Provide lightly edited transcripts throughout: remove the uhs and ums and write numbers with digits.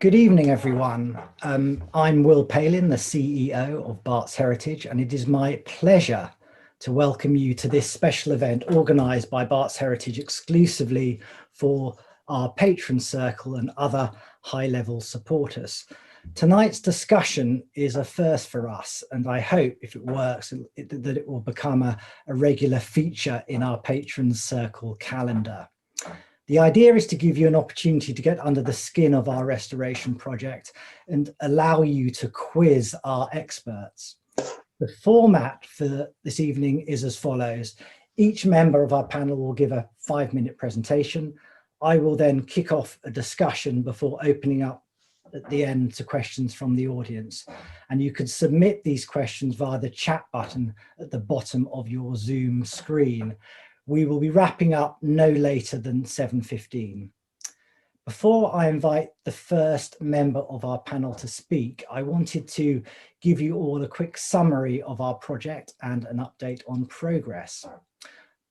Good evening, everyone. I'm Will Palin, the CEO of Barts Heritage, and it is my pleasure to welcome you to this special event organised by Barts Heritage exclusively for our patron circle and other high-level supporters. Tonight's discussion is a first for us, and I hope, if it works, that it will become a regular feature in our patron circle calendar. The idea is to give you an opportunity to get under the skin of our restoration project and allow you to quiz our experts. The format for this evening is as follows. Each member of our panel will give a 5-minute presentation. I will then kick off a discussion before opening up at the end to questions from the audience. And you can submit these questions via the chat button at the bottom of your Zoom screen. We will be wrapping up no later than 7:15. Before I invite the first member of our panel to speak, I wanted to give you all a quick summary of our project and an update on progress.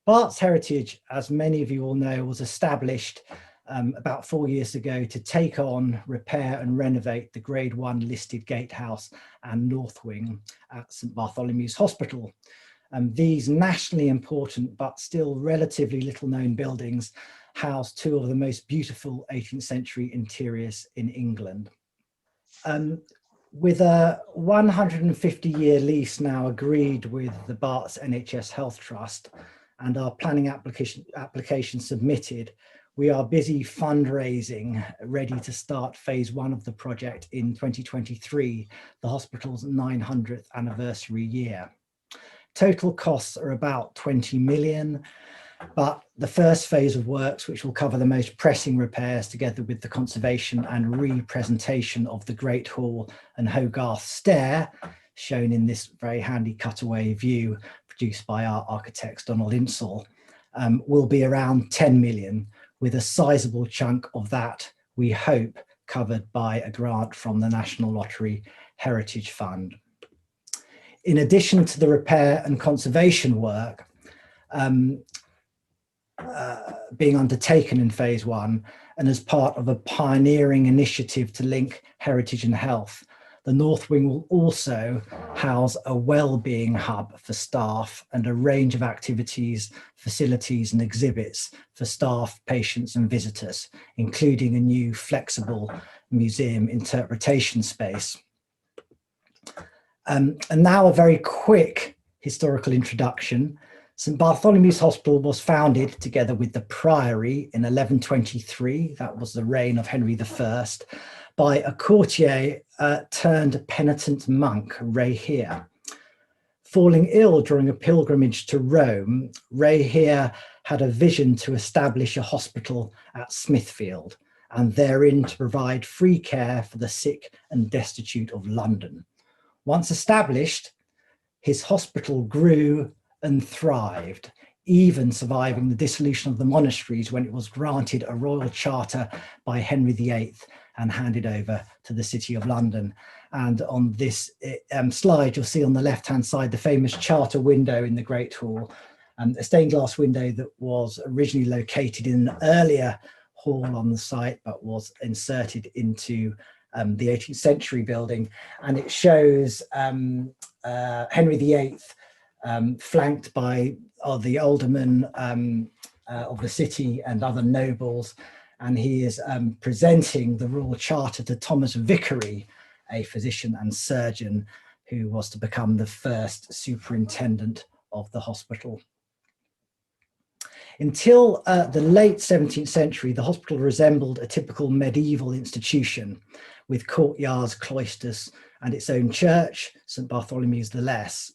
Barts Heritage, as many of you will know, was established about 4 years ago to take on, repair and renovate the Grade 1 listed Gatehouse and North Wing at St Bartholomew's Hospital. These nationally important but still relatively little known buildings house two of the most beautiful 18th century interiors in England. With a 150-year lease now agreed with the Barts NHS Health Trust and our planning application submitted, we are busy fundraising, ready to start phase 1 of the project in 2023, the hospital's 900th anniversary year. Total costs are about 20 million, but the first phase of works, which will cover the most pressing repairs together with the conservation and re-presentation of the Great Hall and Hogarth Stair, shown in this very handy cutaway view produced by our architects Donald Insall, will be around 10 million, with a sizable chunk of that, we hope, covered by a grant from the National Lottery Heritage Fund. In addition to the repair and conservation work being undertaken in phase 1, and as part of a pioneering initiative to link heritage and health, the North Wing will also house a well-being hub for staff and a range of activities, facilities and exhibits for staff, patients and visitors, including a new flexible museum interpretation space. And now a very quick historical introduction. St Bartholomew's Hospital was founded together with the Priory in 1123, that was the reign of Henry I, by a courtier turned penitent monk, Ray Here. Falling ill during a pilgrimage to Rome, Ray Here had a vision to establish a hospital at Smithfield and therein to provide free care for the sick and destitute of London. Once established, his hospital grew and thrived, even surviving the dissolution of the monasteries when it was granted a royal charter by Henry VIII and handed over to the City of London. And on this slide, you'll see on the left-hand side the famous charter window in the Great Hall, a stained glass window that was originally located in an earlier hall on the site, but was inserted into the 18th century building, and it shows Henry VIII flanked by the aldermen of the city and other nobles, and he is presenting the royal charter to Thomas Vicary, a physician and surgeon who was to become the first superintendent of the hospital. Until the late 17th century, the hospital resembled a typical medieval institution with courtyards, cloisters, and its own church, St Bartholomew's the Less.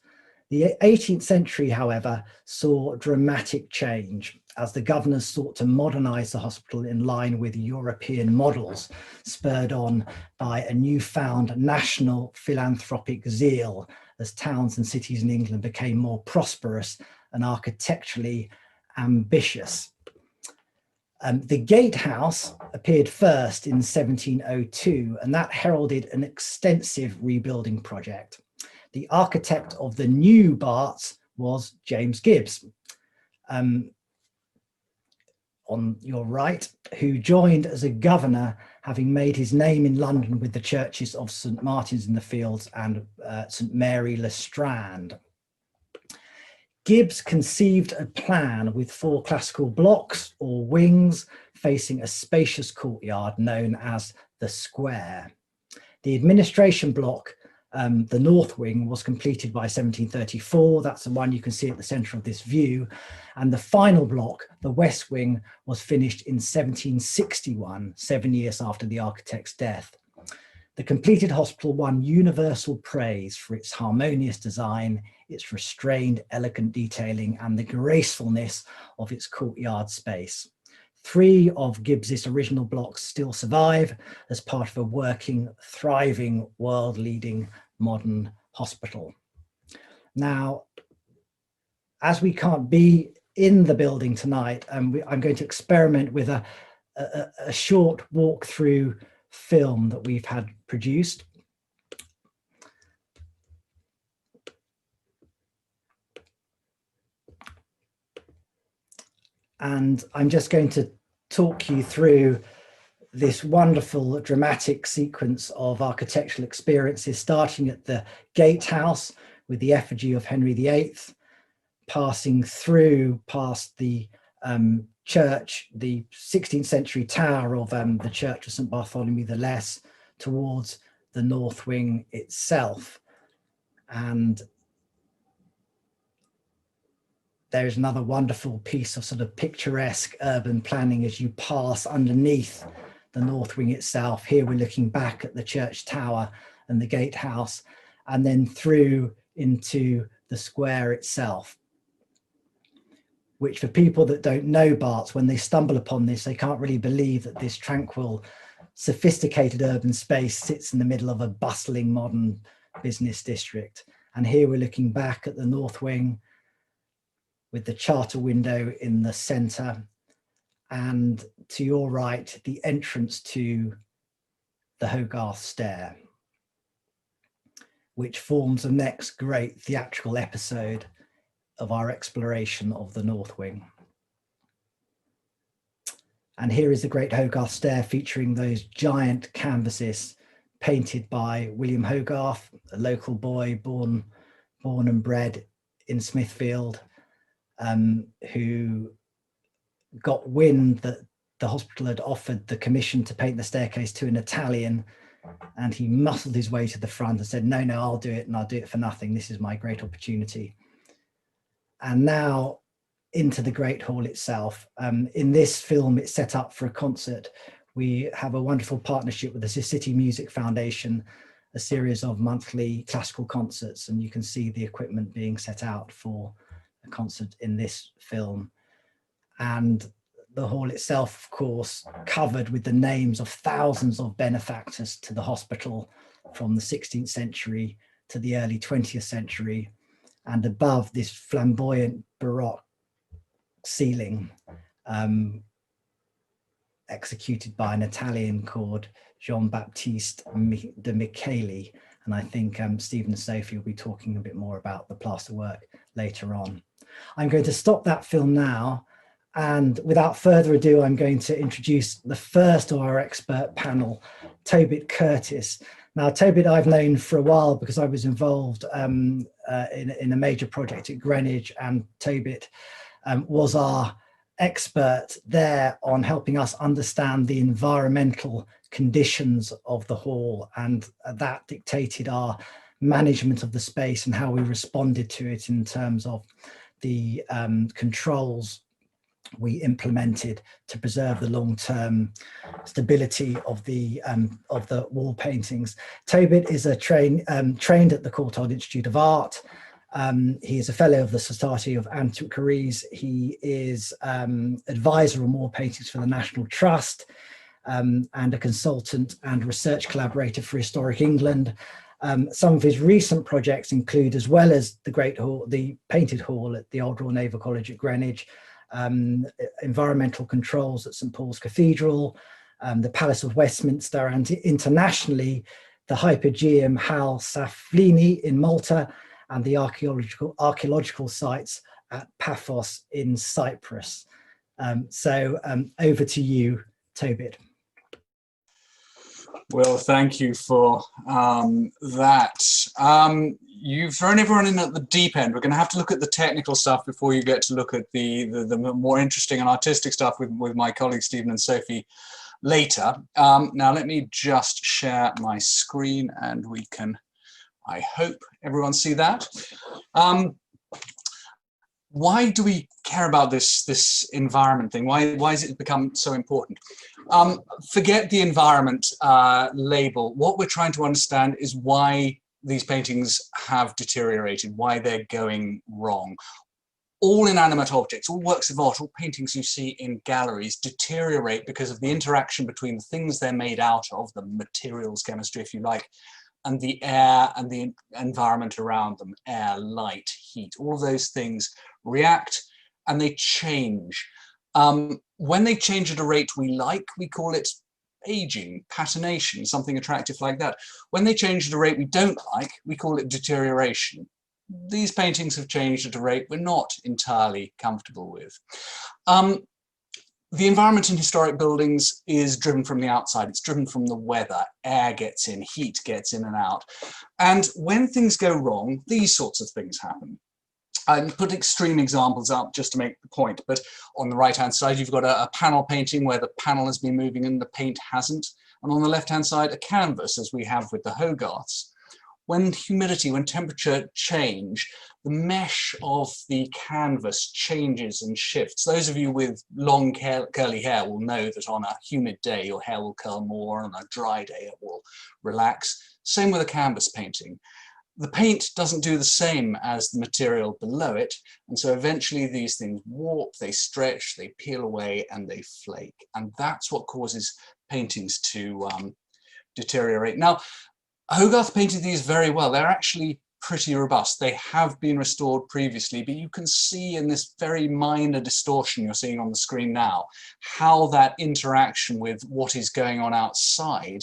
The 18th century, however, saw dramatic change as the governors sought to modernise the hospital in line with European models, spurred on by a newfound national philanthropic zeal as towns and cities in England became more prosperous and architecturally ambitious. The Gatehouse appeared first in 1702, and that heralded an extensive rebuilding project. The architect of the new Barts was James Gibbs. on your right, who joined as a governor, having made his name in London with the churches of St Martin's in the Fields and St Mary le Strand. Gibbs conceived a plan with 4 classical blocks or wings facing a spacious courtyard known as the Square. The administration block, the north wing, was completed by 1734. That's the one you can see at the centre of this view. And the final block, the west wing, was finished in 1761, 7 years after the architect's death. The completed hospital won universal praise for its harmonious design, its restrained, elegant detailing, and the gracefulness of its courtyard space. 3 of Gibbs's original blocks still survive as part of a working, thriving, world-leading modern hospital. Now, as we can't be in the building tonight, I'm going to experiment with a short walk-through film that we've had produced. And I'm just going to talk you through this wonderful dramatic sequence of architectural experiences, starting at the Gatehouse with the effigy of Henry VIII, passing through past the church, the 16th century tower of the Church of St Bartholomew the Less, towards the north wing itself. And there's another wonderful piece of sort of picturesque urban planning as you pass underneath the north wing itself. Here we're looking back at the church tower and the gatehouse, and then through into the square itself, which for people that don't know Barts, when they stumble upon this, they can't really believe that this tranquil, sophisticated urban space sits in the middle of a bustling modern business district. And here we're looking back at the north wing with the charter window in the center, and to your right, the entrance to the Hogarth Stair, which forms the next great theatrical episode of our exploration of the north wing. And here is the Great Hogarth Stair, featuring those giant canvases painted by William Hogarth, a local boy born and bred in Smithfield, who got wind that the hospital had offered the commission to paint the staircase to an Italian, and he muscled his way to the front and said, no, I'll do it, and I'll do it for nothing. This is my great opportunity. And now into the Great Hall itself. In this film, it's set up for a concert. We have a wonderful partnership with the City Music Foundation, a series of monthly classical concerts, and you can see the equipment being set out for a concert in this film. And the hall itself, of course, covered with the names of thousands of benefactors to the hospital from the 16th century to the early 20th century. And above this flamboyant Baroque ceiling, executed by an Italian called Jean-Baptiste de Micheli. And I think Stephen and Sophie will be talking a bit more about the plasterwork later on. I'm going to stop that film now. And without further ado, I'm going to introduce the first of our expert panel, Tobit Curtis. Now, Tobit I've known for a while because I was involved in a major project at Greenwich, and Tobit was our expert there on helping us understand the environmental conditions of the hall, and that dictated our management of the space and how we responded to it in terms of the controls we implemented to preserve the long-term stability of the wall paintings. Tobit is trained at the Courtauld Institute of Art. He is a fellow of the Society of Antiquaries. He is advisor on wall paintings for the National Trust, and a consultant and research collaborator for Historic England. Some of his recent projects include, as well as the Great Hall, the Painted Hall at the Old Royal Naval College at Greenwich, environmental controls at St Paul's Cathedral, the Palace of Westminster, and internationally, the Hypogeum Hal Saflieni in Malta, and the archaeological sites at Paphos in Cyprus. Over to you, Tobit. Well, thank you for that. You've thrown everyone in at the deep end. We're going to have to look at the technical stuff before you get to look at the more interesting and artistic stuff with my colleagues Stephen and Sophie later. Now let me just share my screen and we can, I hope everyone see that. Why do we care about this environment thing? Why has it become so important? Forget the environment label. What we're trying to understand is why these paintings have deteriorated, why they're going wrong. All inanimate objects, all works of art, all paintings you see in galleries deteriorate because of the interaction between the things they're made out of, the materials chemistry, if you like, and the air and the environment around them, air, light, heat, all of those things react and they change. When they change at a rate we like, we call it aging, patination, something attractive like that. When they change at a rate we don't like, we call it deterioration. These paintings have changed at a rate we're not entirely comfortable with. The environment in historic buildings is driven from the outside. It's driven from the weather. Air gets in, heat gets in and out. And when things go wrong, these sorts of things happen. I put extreme examples up just to make the point, but on the right-hand side, you've got a panel painting where the panel has been moving and the paint hasn't. And on the left-hand side, a canvas, as we have with the Hogarths. When humidity, when temperature change, the mesh of the canvas changes and shifts. Those of you with long curly hair will know that on a humid day, your hair will curl more, and on a dry day, it will relax. Same with a canvas painting. The paint doesn't do the same as the material below it, and so eventually these things warp, they stretch, they peel away, and they flake. And that's what causes paintings to deteriorate. Now, Hogarth painted these very well. They're actually pretty robust. They have been restored previously, but you can see in this very minor distortion you're seeing on the screen now, how that interaction with what is going on outside,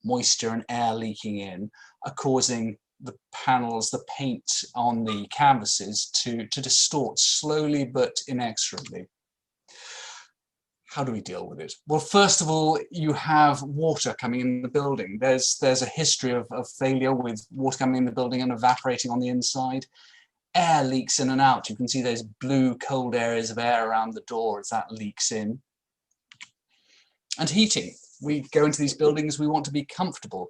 moisture and air leaking in, are causing the panels, the paint on the canvases to distort slowly but inexorably. How do we deal with it? Well, first of all, you have water coming in the building. There's a history of failure with water coming in the building and evaporating on the inside. Air leaks in and out. You can see those blue cold areas of air around the door as that leaks in. And heating. We go into these buildings, we want to be comfortable.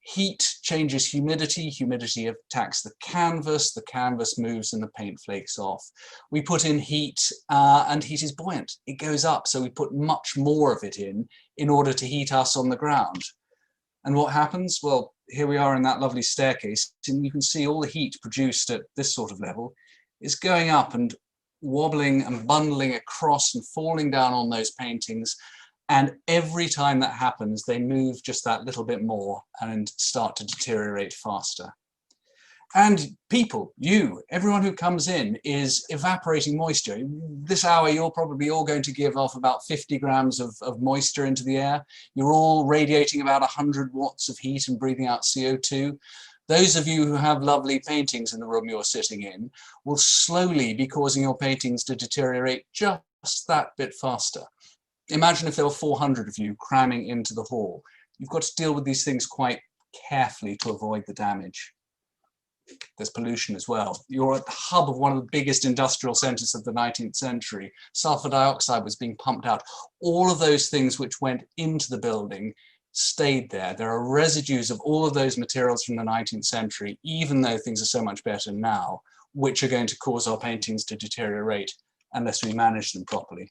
Heat changes humidity, humidity attacks the canvas moves and the paint flakes off. We put in heat and heat is buoyant, it goes up, so we put much more of it in order to heat us on the ground. And what happens? Well, here we are in that lovely staircase, and you can see all the heat produced at this sort of level is going up and wobbling and bundling across and falling down on those paintings. And every time that happens, they move just that little bit more and start to deteriorate faster. And people, you, everyone who comes in is evaporating moisture. This hour, you're probably all going to give off about 50 grams of moisture into the air. You're all radiating about 100 watts of heat and breathing out CO2. Those of you who have lovely paintings in the room you're sitting in will slowly be causing your paintings to deteriorate just that bit faster. Imagine if there were 400 of you cramming into the hall. You've got to deal with these things quite carefully to avoid the damage. There's pollution as well. You're at the hub of one of the biggest industrial centers of the 19th century. Sulfur dioxide was being pumped out. All of those things which went into the building stayed there. There are residues of all of those materials from the 19th century, even though things are so much better now, which are going to cause our paintings to deteriorate unless we manage them properly.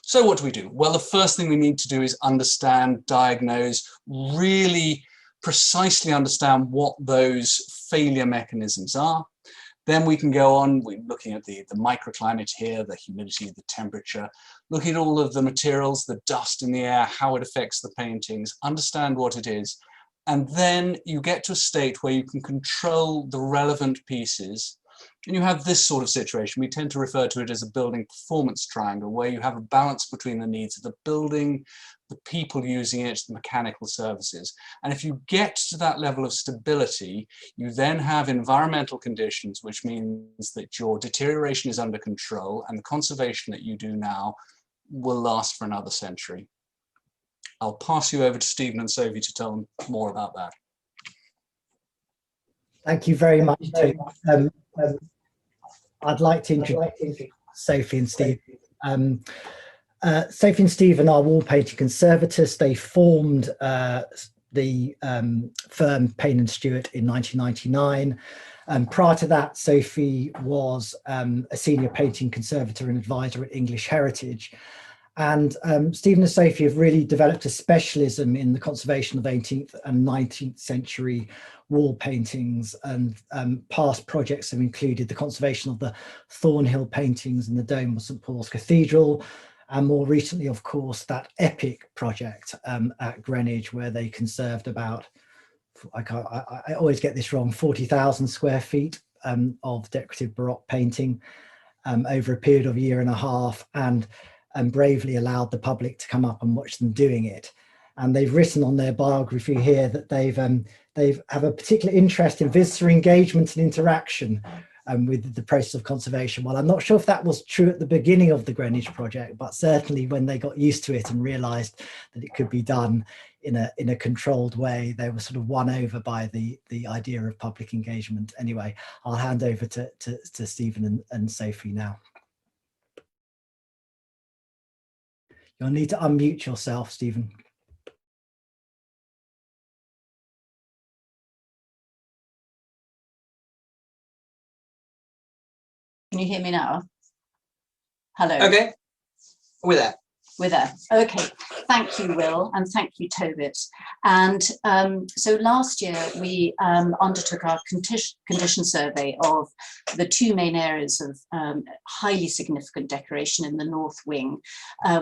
So what do we do? Well, the first thing we need to do is understand, diagnose, really precisely understand what those failure mechanisms are. Then we can go on, we're looking at the microclimate here, the humidity, the temperature, looking at all of the materials, the dust in the air, how it affects the paintings, understand what it is. And then you get to a state where you can control the relevant pieces And you have this sort of situation. We tend to refer to it as a building performance triangle, where you have a balance between the needs of the building, the people using it, the mechanical services. And if you get to that level of stability, you then have environmental conditions, which means that your deterioration is under control and the conservation that you do now will last for another century. I'll pass you over to Stephen and Sophie to tell them more about that. Thank you very much, Toby. I'd like to introduce Sophie and Steve. Sophie and Stephen are wall painting conservators. They formed the firm Payne and Stewart in 1999. Prior to that, Sophie was a senior painting conservator and advisor at English Heritage. And Stephen and Sophie have really developed a specialism in the conservation of 18th and 19th century wall paintings, and past projects have included the conservation of the Thornhill paintings in the dome of St Paul's Cathedral, and more recently, of course, that epic project at Greenwich, where they conserved about, I always get this wrong, 40,000 square feet of decorative Baroque painting over a period of a year and a half, and bravely allowed the public to come up and watch them doing it. And they've written on their biography here that they have a particular interest in visitor engagement and interaction with the process of conservation. Well, I'm not sure if that was true at the beginning of the Greenwich project, but certainly when they got used to it and realised that it could be done in a controlled way, they were sort of won over by the idea of public engagement. Anyway, I'll hand over to Stephen and Sophie now. You'll need to unmute yourself, Stephen. Can you hear me now? Hello. Okay, we're there. We're there. Okay. Thank you, Will, and thank you, Tobit. And so last year we undertook our condition survey of the two main areas of highly significant decoration in the North Wing,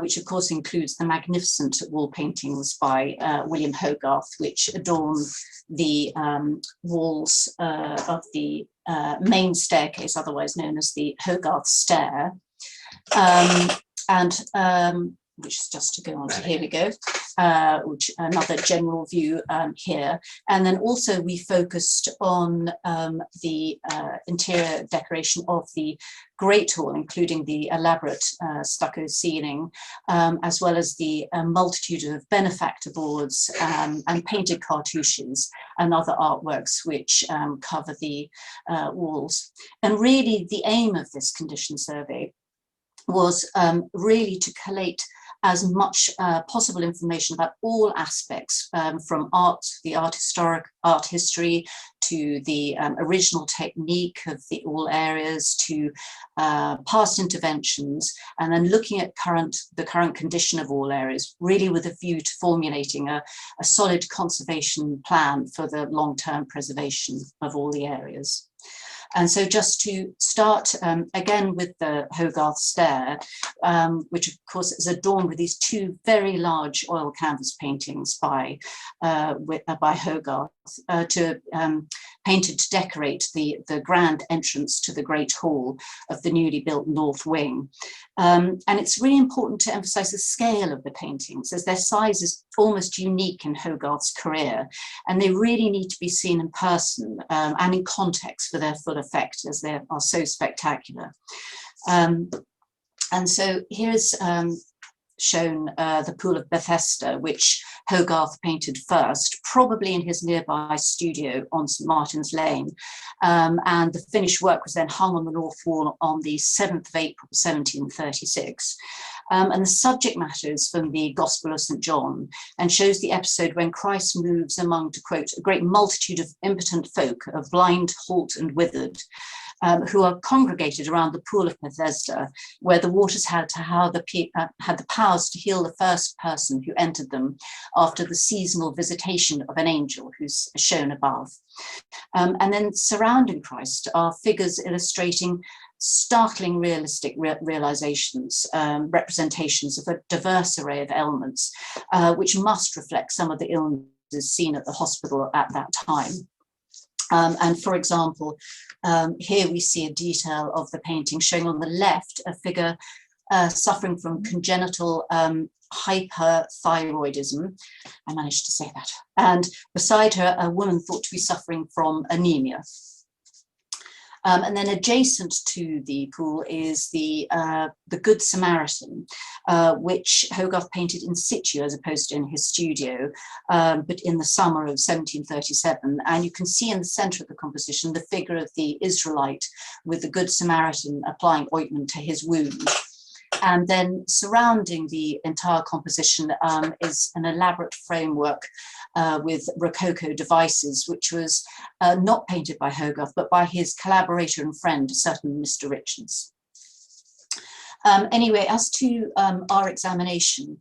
which of course includes the magnificent wall paintings by William Hogarth, which adorn the walls of the main staircase, otherwise known as the Hogarth Stair. Which is just to go on to, here we go, which another general view here. And then also we focused on the interior decoration of the Great Hall, including the elaborate stucco ceiling, as well as the multitude of benefactor boards and painted cartouches and other artworks which cover the walls. And really the aim of this condition survey was really to collate as much possible information about all aspects, from art, the art history, to the original technique of the all areas, to past interventions, and then looking at the current condition of all areas, really with a view to formulating a solid conservation plan for the long-term preservation of all the areas. And so just to start again with the Hogarth Stair, which of course is adorned with these two very large oil canvas paintings by Hogarth, painted to decorate the grand entrance to the Great Hall of the newly built North Wing. And it's really important to emphasize the scale of the paintings, as their size is almost unique in Hogarth's career, and they really need to be seen in person and in context for their full effect, as they are so spectacular. And so here's shown the Pool of Bethesda, which Hogarth painted first, probably in his nearby studio on St Martin's Lane. And the finished work was then hung on the north wall on the 7th of April, 1736. And the subject matter is from the Gospel of St John, and shows the episode when Christ moves among, to quote, a great multitude of impotent folk, of blind, halt and withered, who are congregated around the Pool of Bethesda, where the waters had the powers to heal the first person who entered them after the seasonal visitation of an angel, who's shown above. And then surrounding Christ are figures illustrating startling realistic realizations, representations of a diverse array of ailments, which must reflect some of the illnesses seen at the hospital at that time. And for example, here we see a detail of the painting showing on the left a figure suffering from congenital hyperthyroidism. I managed to say that. And beside her, a woman thought to be suffering from anemia. And then adjacent to the pool is the Good Samaritan, which Hogarth painted in situ as opposed to in his studio, but in the summer of 1737. And you can see in the center of the composition the figure of the Israelite with the Good Samaritan applying ointment to his wound. And then surrounding the entire composition is an elaborate framework with Rococo devices, which was not painted by Hogarth, but by his collaborator and friend, a certain Mr. Richards. Anyway, as to our examination,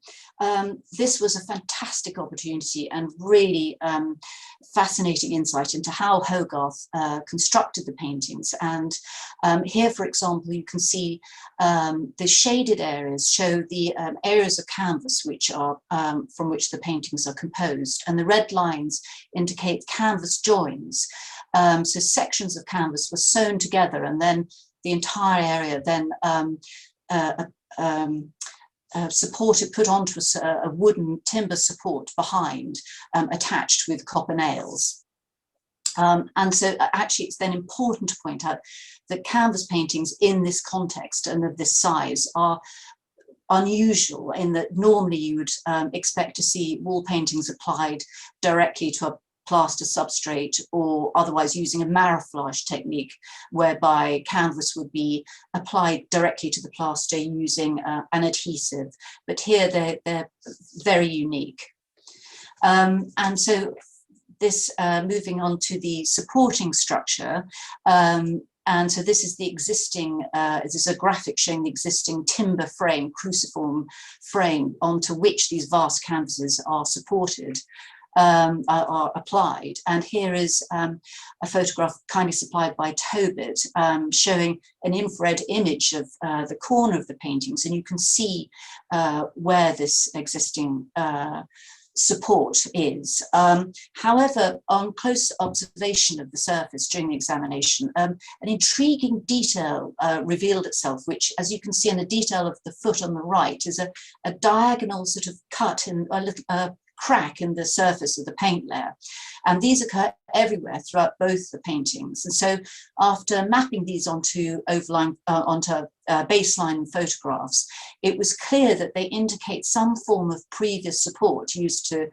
this was a fantastic opportunity and really fascinating insight into how Hogarth constructed the paintings. And here, for example, you can see the shaded areas show the areas of canvas which are from which the paintings are composed, and the red lines indicate canvas joins. So sections of canvas were sewn together, and then the entire area then supported, put onto a wooden timber support behind, attached with copper nails. And so actually it's then important to point out that canvas paintings in this context and of this size are unusual in that normally you would expect to see wall paintings applied directly to a plaster substrate, or otherwise using a maraflage technique whereby canvas would be applied directly to the plaster using an adhesive. But here they're very unique. And so this, moving on to the supporting structure, and so this is the existing, this is a graphic showing the existing timber frame, cruciform frame onto which these vast canvases are supported. Are applied. And here is a photograph kindly supplied by Tobit, showing an infrared image of the corner of the paintings, and you can see where this existing support is. However, on close observation of the surface during the examination, an intriguing detail revealed itself, which, as you can see in the detail of the foot on the right, is a diagonal sort of cut in a little crack in the surface of the paint layer. And these occur everywhere throughout both the paintings. And so after mapping these onto baseline photographs, it was clear that they indicate some form of previous support used to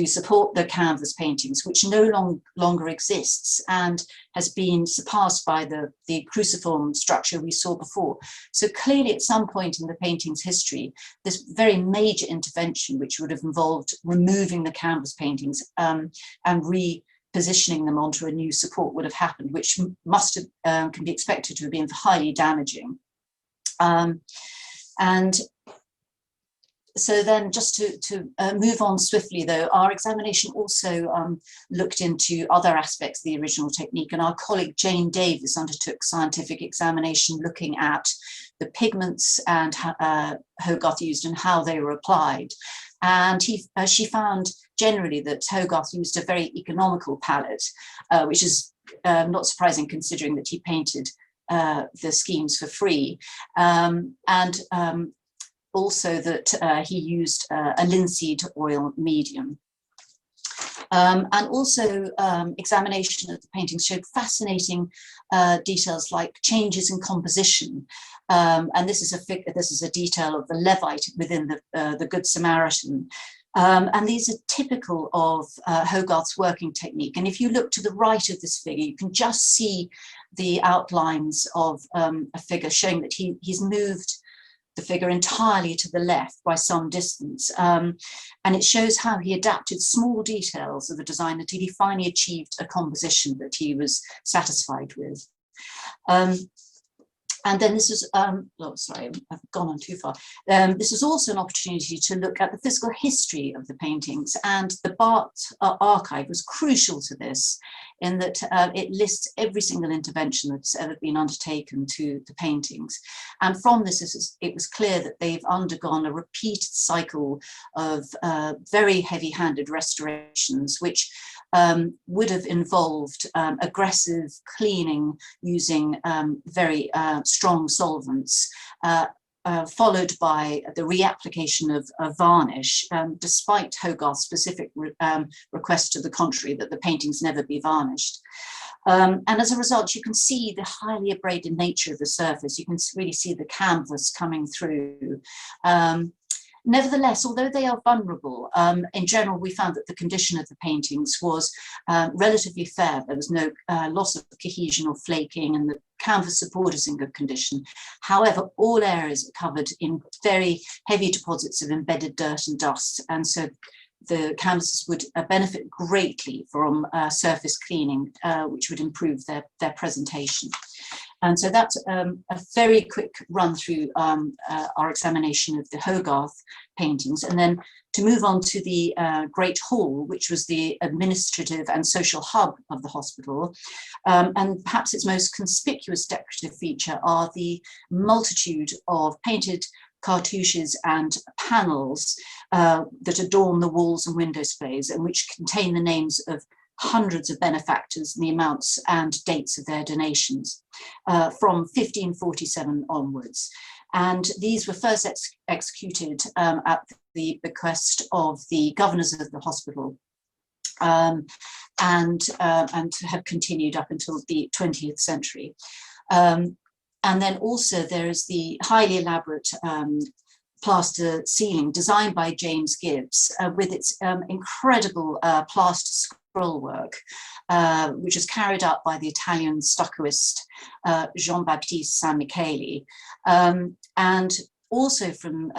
support the canvas paintings, which no longer exists and has been surpassed by the cruciform structure we saw before. So clearly at some point in the painting's history, this very major intervention, which would have involved removing the canvas paintings and repositioning them onto a new support, would have happened, which must have, can be expected to have been highly damaging. And so then just to move on swiftly, though, our examination also looked into other aspects of the original technique, and our colleague Jane Davis undertook scientific examination looking at the pigments and Hogarth used and how they were applied. And she found generally that Hogarth used a very economical palette, which is not surprising considering that he painted the schemes for free. Also that he used a linseed oil medium. And also examination of the paintings showed fascinating details like changes in composition. And this is a detail of the Levite within the Good Samaritan. And these are typical of Hogarth's working technique. And if you look to the right of this figure, you can just see the outlines of a figure showing that he's moved the figure entirely to the left by some distance. And it shows how he adapted small details of the design until he finally achieved a composition that he was satisfied with. And then this is, oh, sorry, I've gone on too far. This is also an opportunity to look at the physical history of the paintings, and the Barts archive was crucial to this in that it lists every single intervention that's ever been undertaken to the paintings. And from this, it was clear that they've undergone a repeated cycle of very heavy-handed restorations, which would have involved aggressive cleaning using very strong solvents, followed by the reapplication of varnish, despite Hogarth's specific request to the contrary that the paintings never be varnished. And as a result, you can see the highly abraded nature of the surface. You can really see the canvas coming through. Nevertheless, although they are vulnerable, in general, we found that the condition of the paintings was relatively fair. There was no loss of cohesion or flaking, and the canvas support is in good condition. However, all areas are covered in very heavy deposits of embedded dirt and dust, and so the canvases would benefit greatly from surface cleaning, which would improve their presentation. And so that's a very quick run through our examination of the Hogarth paintings. And then to move on to the Great Hall, which was the administrative and social hub of the hospital. And perhaps its most conspicuous decorative feature are the multitude of painted cartouches and panels that adorn the walls and window sprays, and which contain the names of hundreds of benefactors and the amounts and dates of their donations from 1547 onwards. And these were first executed at the bequest of the governors of the hospital, and have continued up until the 20th century. And then also there is the highly elaborate plaster ceiling designed by James Gibbs with its incredible plaster scroll work, which is carried out by the Italian stuccoist Jean-Baptiste San-Michele. And also from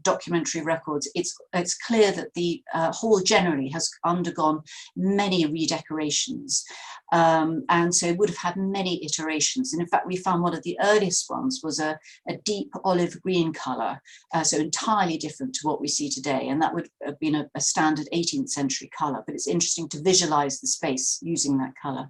documentary records, it's clear that the hall generally has undergone many redecorations, and so would have had many iterations. And in fact, we found one of the earliest ones was a deep olive green colour, so entirely different to what we see today. And that would have been a standard 18th century colour, but it's interesting to visualise the space using that colour.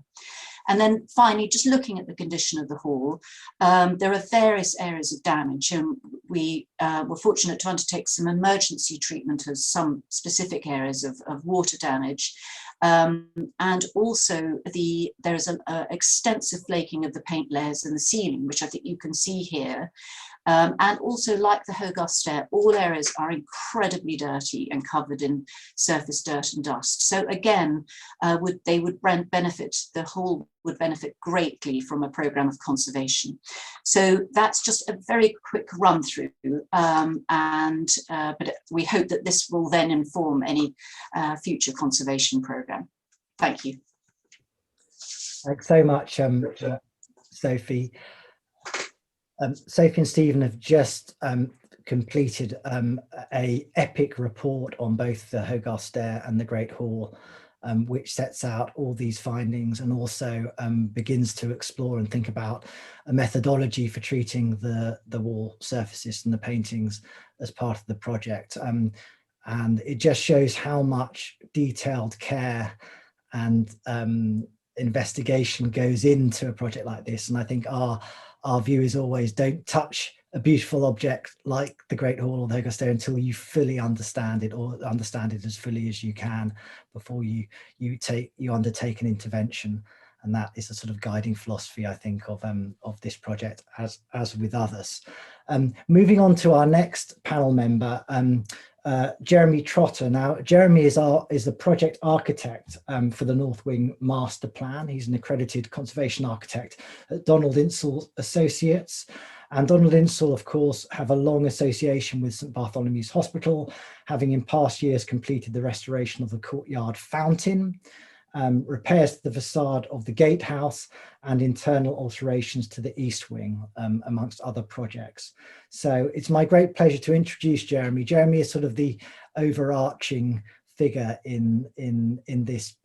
And then finally, just looking at the condition of the hall, there are various areas of damage, and we were fortunate to undertake some emergency treatment of some specific areas of water damage. And also there is an extensive flaking of the paint layers in the ceiling, which I think you can see here. And also, like the Hogarth stair, all areas are incredibly dirty and covered in surface dirt and dust. So again, the hall would benefit greatly from a programme of conservation. So that's just a very quick run through, but we hope that this will then inform any future conservation programme. Thank you. Thanks so much, Sophie. Sophie and Stephen have just completed a epic report on both the Hogarth stair and the Great Hall, which sets out all these findings and also begins to explore and think about a methodology for treating the wall surfaces and the paintings as part of the project. And it just shows how much detailed care and investigation goes into a project like this. And I think our view is always, don't touch a beautiful object like the Great Hall or the Hogarth stair until you fully understand it, or understand it as fully as you can before you undertake an intervention. And that is a sort of guiding philosophy, I think, of this project, as with others. Moving on to our next panel member, Jeremy Trotter. Now, Jeremy is the project architect for the North Wing Master Plan. He's an accredited conservation architect at Donald Insall Associates. And Donald Insall, of course, have a long association with St Bartholomew's Hospital, having in past years completed the restoration of the courtyard fountain, repairs to the facade of the Gatehouse, and internal alterations to the East Wing, amongst other projects. So it's my great pleasure to introduce Jeremy. Jeremy is sort of the overarching figure in this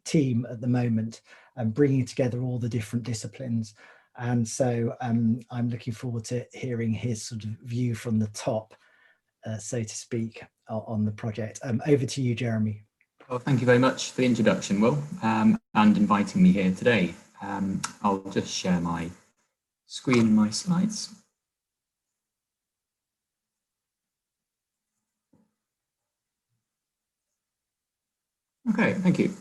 team at the moment, bringing together all the different disciplines. And so I'm looking forward to hearing his sort of view from the top, so to speak, on the project. Over to you, Jeremy. Well, thank you very much for the introduction, Will, and inviting me here today. I'll just share my screen and my slides. Okay, thank you.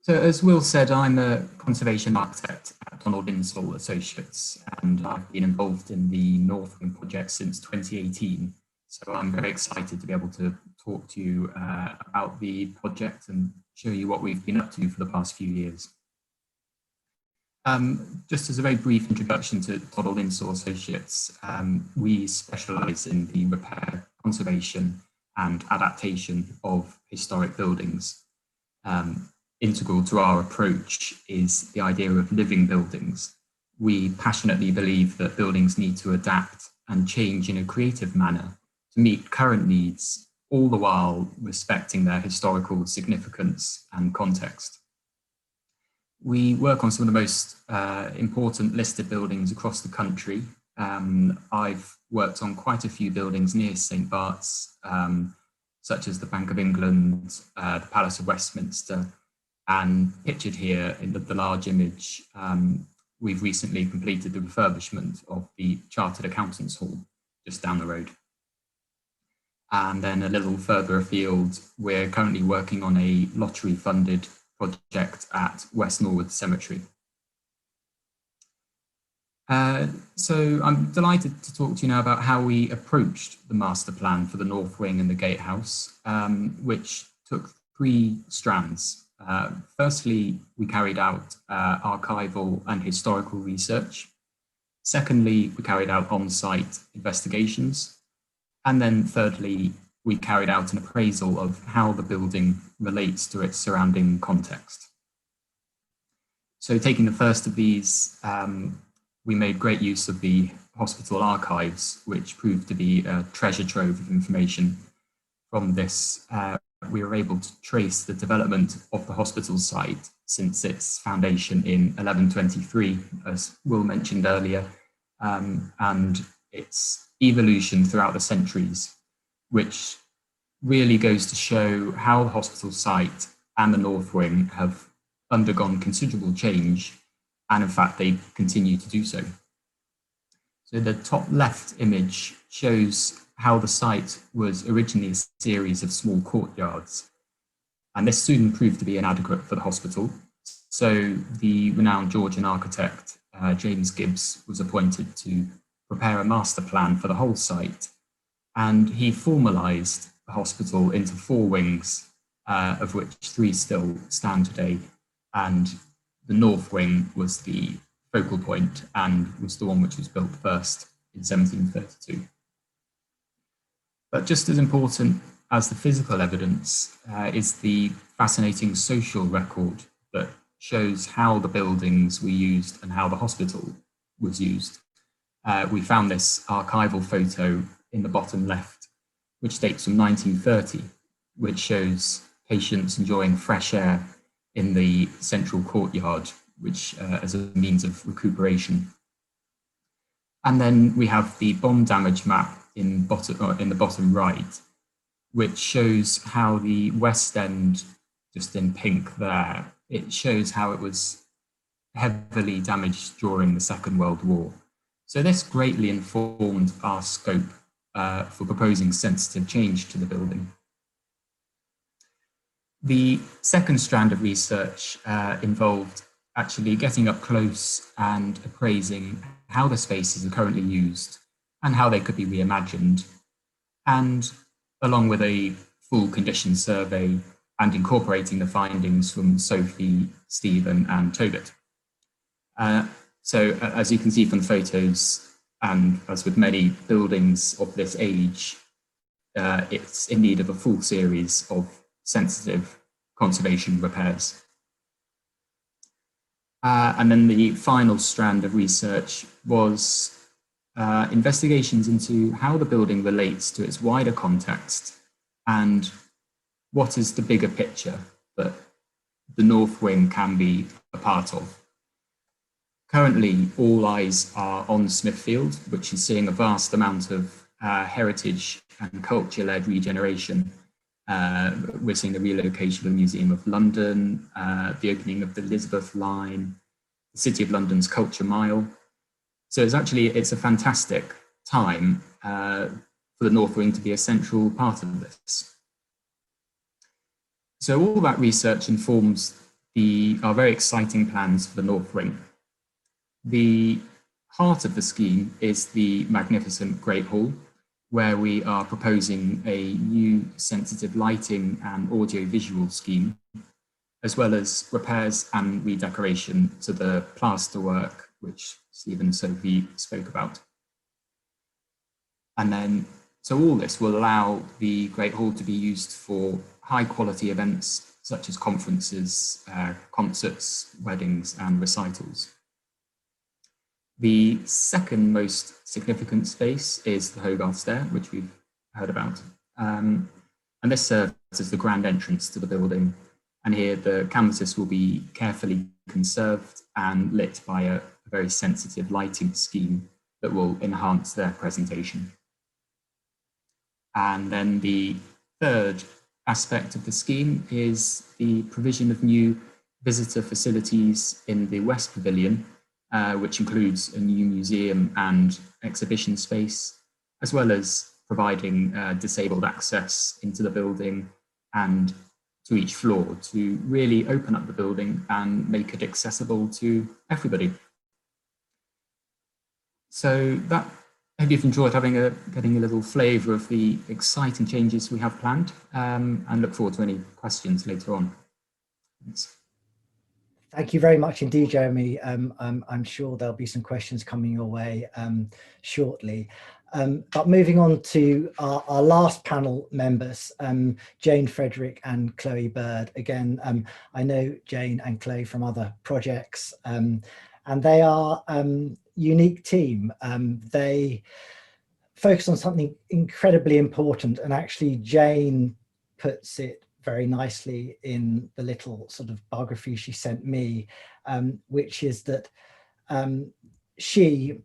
So as Will said, I'm a conservation architect at Donald Insall Associates, and I've been involved in the North Wing project since 2018. So I'm very excited to be able to talk to you about the project and show you what we've been up to for the past few years. Just as a very brief introduction to Donald Insall Associates, we specialise in the repair, conservation and adaptation of historic buildings. Integral to our approach is the idea of living buildings. We passionately believe that buildings need to adapt and change in a creative manner to meet current needs, all the while respecting their historical significance and context. We work on some of the most important listed buildings across the country. I've worked on quite a few buildings near St. Barts, such as the Bank of England, the Palace of Westminster, and pictured here in the large image, we've recently completed the refurbishment of the Chartered Accountants Hall just down the road. And then a little further afield, we're currently working on a lottery-funded project at West Norwood Cemetery. So I'm delighted to talk to you now about how we approached the master plan for the North Wing and the Gatehouse, which took three strands. Firstly, we carried out archival and historical research. Secondly, we carried out on-site investigations. And then thirdly, we carried out an appraisal of how the building relates to its surrounding context. So taking the first of these, we made great use of the hospital archives, which proved to be a treasure trove of information. From this, we were able to trace the development of the hospital site since its foundation in 1123, as Will mentioned earlier, and its evolution throughout the centuries, which really goes to show how the hospital site and the North Wing have undergone considerable change, and in fact they continue to do so. So the top left image shows how the site was originally a series of small courtyards, and this soon proved to be inadequate for the hospital. So the renowned Georgian architect James Gibbs was appointed to prepare a master plan for the whole site, and he formalised the hospital into 4 wings, of which 3 still stand today, and the North Wing was the focal point and was the one which was built first in 1732. But just as important as the physical evidence is the fascinating social record that shows how the buildings were used and how the hospital was used. We found this archival photo in the bottom left, which dates from 1930, which shows patients enjoying fresh air in the central courtyard, which as a means of recuperation. And then we have the bomb damage map in the bottom right, which shows how the West End, just in pink there, it shows how it was heavily damaged during the Second World War. So this greatly informed our scope for proposing sensitive change to the building. The second strand of research involved actually getting up close and appraising how the spaces are currently used and how they could be reimagined, and along with a full condition survey and incorporating the findings from Sophie, Stephen and Tobit. So as you can see from the photos, and as with many buildings of this age, it's in need of a full series of sensitive conservation repairs. And then the final strand of research was investigations into how the building relates to its wider context and what is the bigger picture that the North Wing can be a part of. Currently, all eyes are on Smithfield, which is seeing a vast amount of heritage and culture-led regeneration. We're seeing the relocation of the Museum of London, the opening of the Elizabeth Line, the City of London's Culture Mile. So it's a fantastic time for the North Wing to be a central part of this. So all that research informs our very exciting plans for the North Wing. The heart of the scheme is the magnificent Great Hall, where we are proposing a new sensitive lighting and audio-visual scheme, as well as repairs and redecoration to the plaster work, which Stephen and Sophie spoke about. And then, so all this will allow the Great Hall to be used for high-quality events such as conferences, concerts, weddings, and recitals. The second most significant space is the Hogarth Stair, which we've heard about. And this serves as the grand entrance to the building. And here the canvases will be carefully conserved and lit by a very sensitive lighting scheme that will enhance their presentation. And then the third aspect of the scheme is the provision of new visitor facilities in the West Pavilion, which includes a new museum and exhibition space, as well as providing disabled access into the building and to each floor to really open up the building and make it accessible to everybody. So that, I hope you've enjoyed getting a little flavour of the exciting changes we have planned, and look forward to any questions later on. Thanks. Thank you very much indeed, Jeremy. I'm sure there'll be some questions coming your way shortly. But moving on to our last panel members, Jane Frederick and Chloe Bird. Again, I know Jane and Chloe from other projects, and they are unique team. They focus on something incredibly important, and actually Jane puts it very nicely in the little sort of biography she sent me, which is that she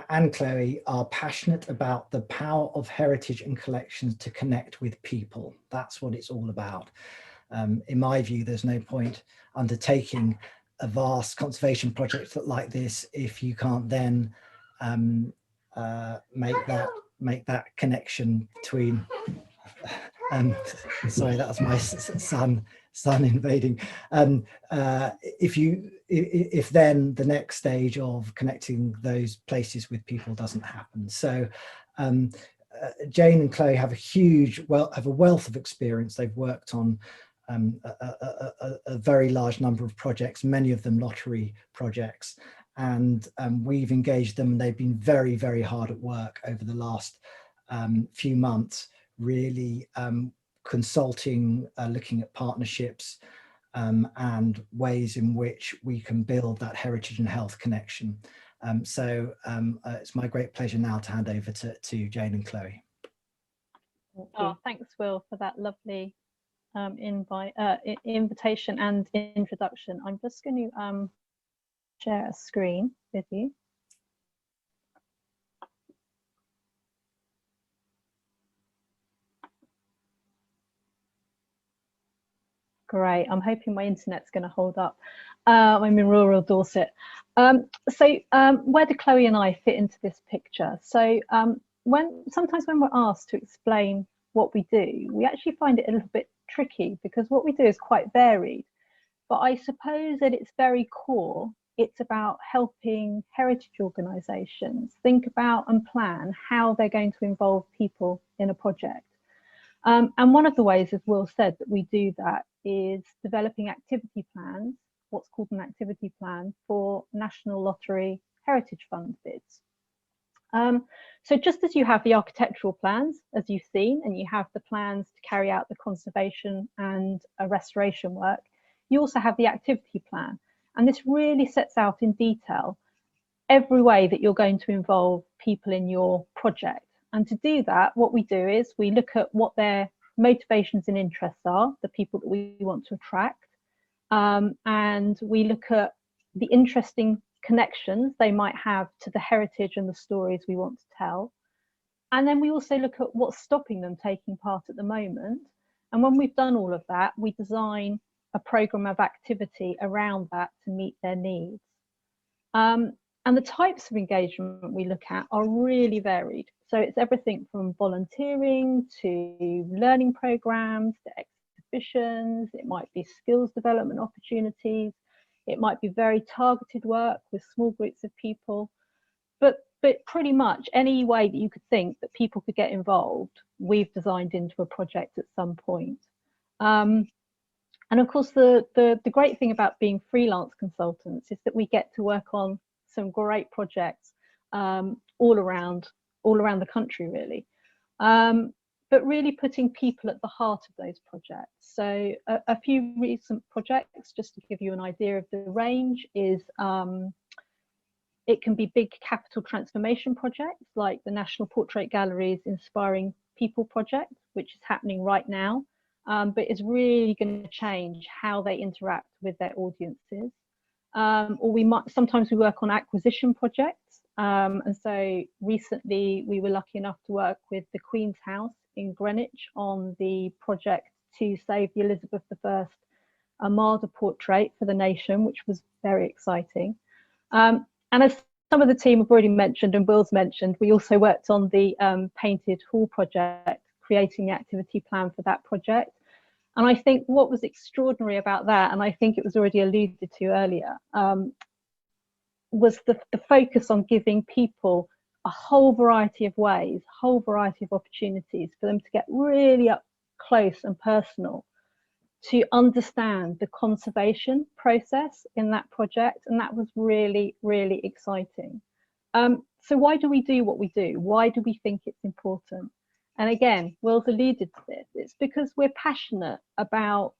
and Chloe are passionate about the power of heritage and collections to connect with people. That's what it's all about. In my view, there's no point undertaking a vast conservation project like this if you can't then make that connection between sorry, that was my son invading. If then the next stage of connecting those places with people doesn't happen. So Jane and Chloe have a wealth of experience. They've worked on a very large number of projects, many of them lottery projects, and we've engaged them, and they've been very, very hard at work over the last few months, really consulting, looking at partnerships and ways in which we can build that heritage and health connection. So it's my great pleasure now to hand over to Jane and Chloe. Oh, thanks, Will, for that lovely invitation and introduction. I'm just going to share a screen with you. Great, I'm hoping my internet's going to hold up. I'm in rural Dorset. So where do Chloe and I fit into this picture? So sometimes when we're asked to explain what we do, we actually find it a little bit tricky because what we do is quite varied. But I suppose at its very core, it's about helping heritage organisations think about and plan how they're going to involve people in a project. And one of the ways, as Will said, that we do that is developing activity plans, what's called an activity plan for National Lottery Heritage Fund bids. So just as you have the architectural plans, as you've seen, and you have the plans to carry out the conservation and restoration work, you also have the activity plan. And this really sets out in detail every way that you're going to involve people in your project. And to do that, what we do is we look at what their motivations and interests are, the people that we want to attract, and we look at the interesting connections they might have to the heritage and the stories we want to tell. And then we also look at what's stopping them taking part at the moment, And when we've done all of that, we design a program of activity around that to meet their needs. And the types of engagement we look at are really varied. So it's everything from volunteering to learning programs, to exhibitions, it might be skills development opportunities, it might be very targeted work with small groups of people. But pretty much any way that you could think that people could get involved, we've designed into a project at some point. And of course, the great thing about being freelance consultants is that we get to work on some great projects all around the country, really. But really putting people at the heart of those projects. So a few recent projects, just to give you an idea of the range, is it can be big capital transformation projects like the National Portrait Gallery's Inspiring People project, which is happening right now, but is really going to change how they interact with their audiences. Or sometimes we work on acquisition projects. And so recently we were lucky enough to work with the Queen's House in Greenwich on the project to save the Elizabeth I Armada portrait for the nation, which was very exciting. And as some of the team have already mentioned and Will's mentioned, we also worked on the Painted Hall project, creating the activity plan for that project. And I think what was extraordinary about that, and I think it was already alluded to earlier, was the focus on giving people a whole variety of ways, whole variety of opportunities for them to get really up close and personal to understand the conservation process in that project. And that was really, really exciting. So why do we do what we do? Why do we think it's important? And again, Will's alluded to this. It's because we're passionate about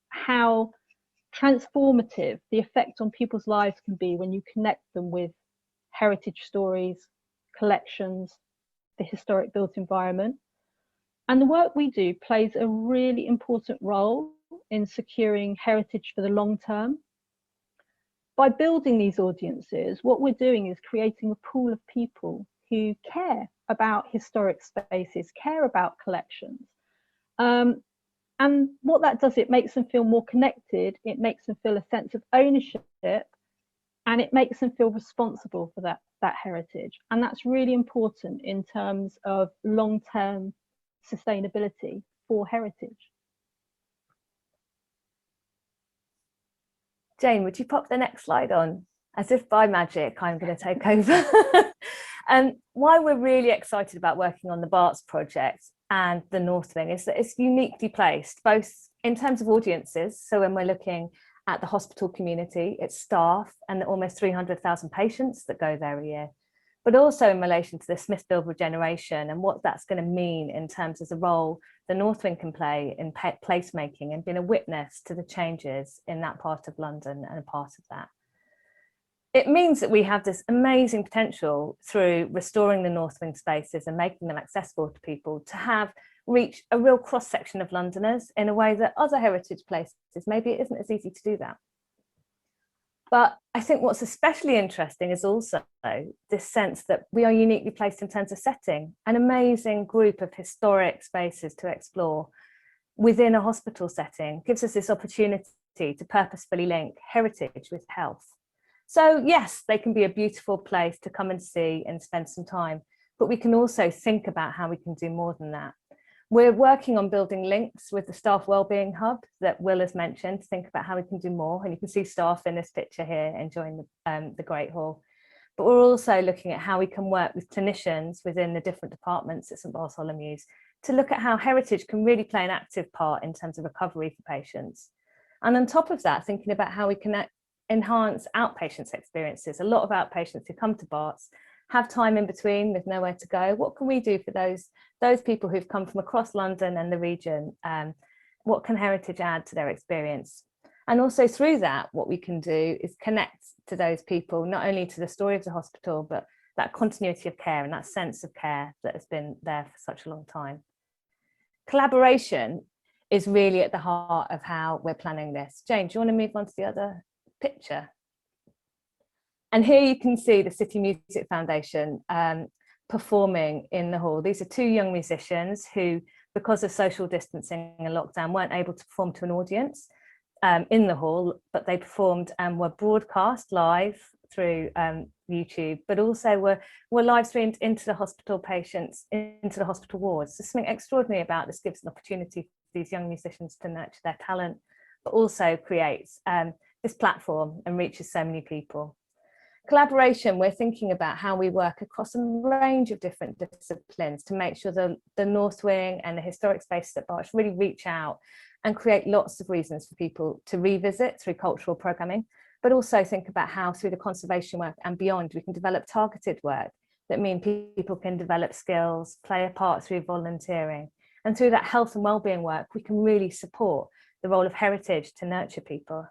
how transformative the effect on people's lives can be when you connect them with heritage stories, collections, the historic built environment. And the work we do plays a really important role in securing heritage for the long term. By building these audiences, what we're doing is creating a pool of people who care about historic spaces, care about collections. And what that does, it makes them feel more connected, it makes them feel a sense of ownership, and it makes them feel responsible for that heritage. And that's really important in terms of long-term sustainability for heritage. Jane, would you pop the next slide on? As if by magic, I'm going to take over. And why we're really excited about working on the Barts project and the North Wing is that it's uniquely placed, both in terms of audiences. So when we're looking at the hospital community, its staff and the almost 300,000 patients that go there a year, but also in relation to the Smithfield regeneration and what that's going to mean in terms of the role the North Wing can play in placemaking and being a witness to the changes in that part of London and a part of that. It means that we have this amazing potential through restoring the North Wing spaces and making them accessible to people to reach a real cross-section of Londoners in a way that other heritage places, maybe it isn't as easy to do that. But I think what's especially interesting is also this sense that we are uniquely placed in terms of setting, an amazing group of historic spaces to explore within a hospital setting gives us this opportunity to purposefully link heritage with health. So yes, they can be a beautiful place to come and see and spend some time, but we can also think about how we can do more than that. We're working on building links with the Staff Wellbeing Hub that Will has mentioned to think about how we can do more. And you can see staff in this picture here enjoying the Great Hall. But we're also looking at how we can work with clinicians within the different departments at St Bartholomew's to look at how heritage can really play an active part in terms of recovery for patients. And on top of that, thinking about how we can enhance outpatients experiences. A lot of outpatients who come to Barts have time in between with nowhere to go. What can we do for those people who've come from across London and the region? What can heritage add to their experience? And also through that, what we can do is connect to those people, not only to the story of the hospital, but that continuity of care and that sense of care that has been there for such a long time. Collaboration is really at the heart of how we're planning this. Jane, do you want to move on to the other picture? And here you can see the City Music Foundation performing in the hall. These are two young musicians who, because of social distancing and lockdown, weren't able to perform to an audience in the hall, but they performed and were broadcast live through YouTube, but also were live streamed into the hospital patients, into the hospital wards. There's something extraordinary about this. Gives an opportunity for these young musicians to nurture their talent, but also creates this platform and reaches so many people. Collaboration, we're thinking about how we work across a range of different disciplines to make sure the North Wing and the historic spaces at Barts really reach out and create lots of reasons for people to revisit through cultural programming, but also think about how through the conservation work and beyond, we can develop targeted work that mean people can develop skills, play a part through volunteering. And through that health and wellbeing work, we can really support the role of heritage to nurture people.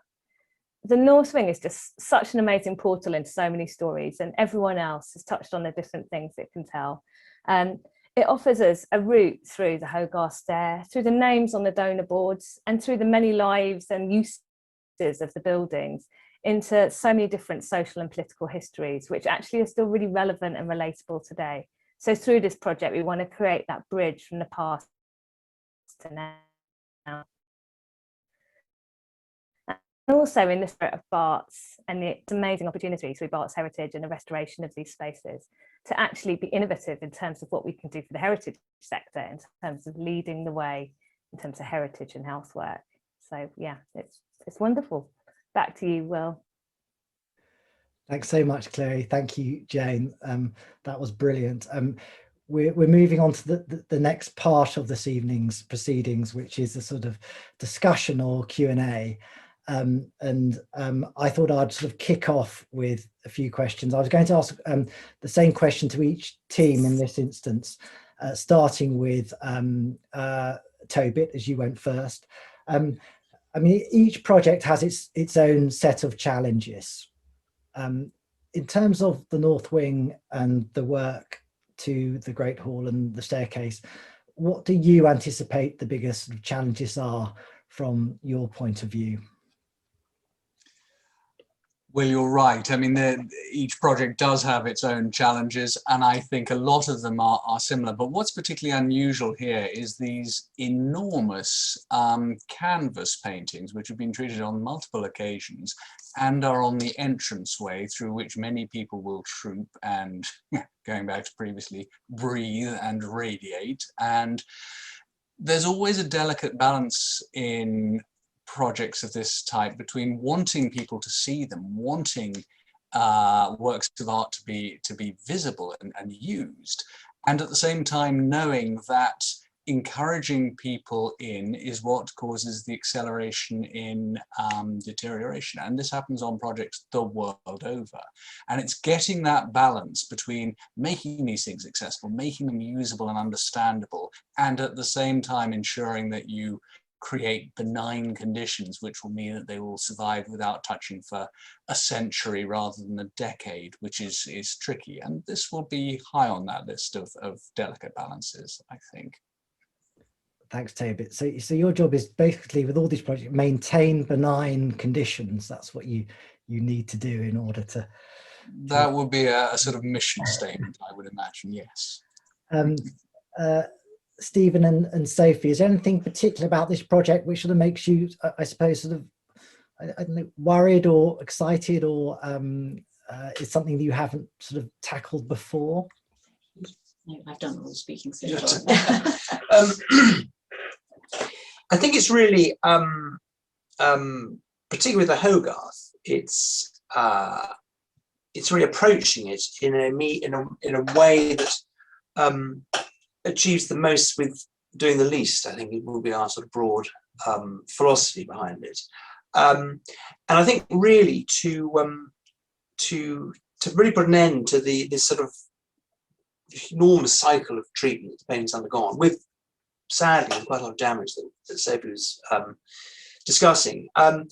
The North Wing is just such an amazing portal into so many stories, and everyone else has touched on the different things it can tell. It offers us a route through the Hogarth Stair, through the names on the donor boards, and through the many lives and uses of the buildings into so many different social and political histories, which actually are still really relevant and relatable today. So through this project, we want to create that bridge from the past to now. And also in the spirit of Barts and the amazing opportunity through Barts Heritage and the restoration of these spaces to actually be innovative in terms of what we can do for the heritage sector, in terms of leading the way, in terms of heritage and health work. So yeah, it's wonderful. Back to you, Will. Thanks so much, Clary. Thank you, Jane. That was brilliant. We're moving on to the next part of this evening's proceedings, which is a sort of discussion or Q&A. I thought I'd sort of kick off with a few questions. I was going to ask the same question to each team in this instance, starting with Tobit, as you went first. I mean, each project has its own set of challenges. In terms of the North Wing and the work to the Great Hall and the staircase, what do you anticipate the biggest challenges are from your point of view? Well, you're right. I mean, each project does have its own challenges, and I think a lot of them are similar. But what's particularly unusual here is these enormous canvas paintings, which have been treated on multiple occasions and are on the entranceway through which many people will troop and, going back to previously, breathe and radiate. And there's always a delicate balance in projects of this type between wanting people to see them, wanting works of art to be visible and used, and at the same time knowing that encouraging people in is what causes the acceleration in deterioration. And this happens on projects the world over. And it's getting that balance between making these things accessible, making them usable and understandable, and at the same time ensuring that you create benign conditions which will mean that they will survive without touching for a century rather than a decade, which is tricky. And this will be high on that list of delicate balances, I think. Thanks, Tobit. So your job is basically, with all these projects, maintain benign conditions. That's what you need to do in order to... That would be a sort of mission statement, I would imagine, yes. Stephen and Sophie, is there anything particular about this project which sort of makes you, I suppose, sort of, I don't know, worried or excited, or is something that you haven't sort of tackled before? No, I've done all the speaking so far. I think it's really, particularly with the Hogarth, it's really approaching it in a way that achieves the most with doing the least. I think it will be our sort of broad philosophy behind it, and I think really to really put an end to this sort of enormous cycle of treatment that the painting's undergone, with sadly quite a lot of damage that Sophie was discussing, and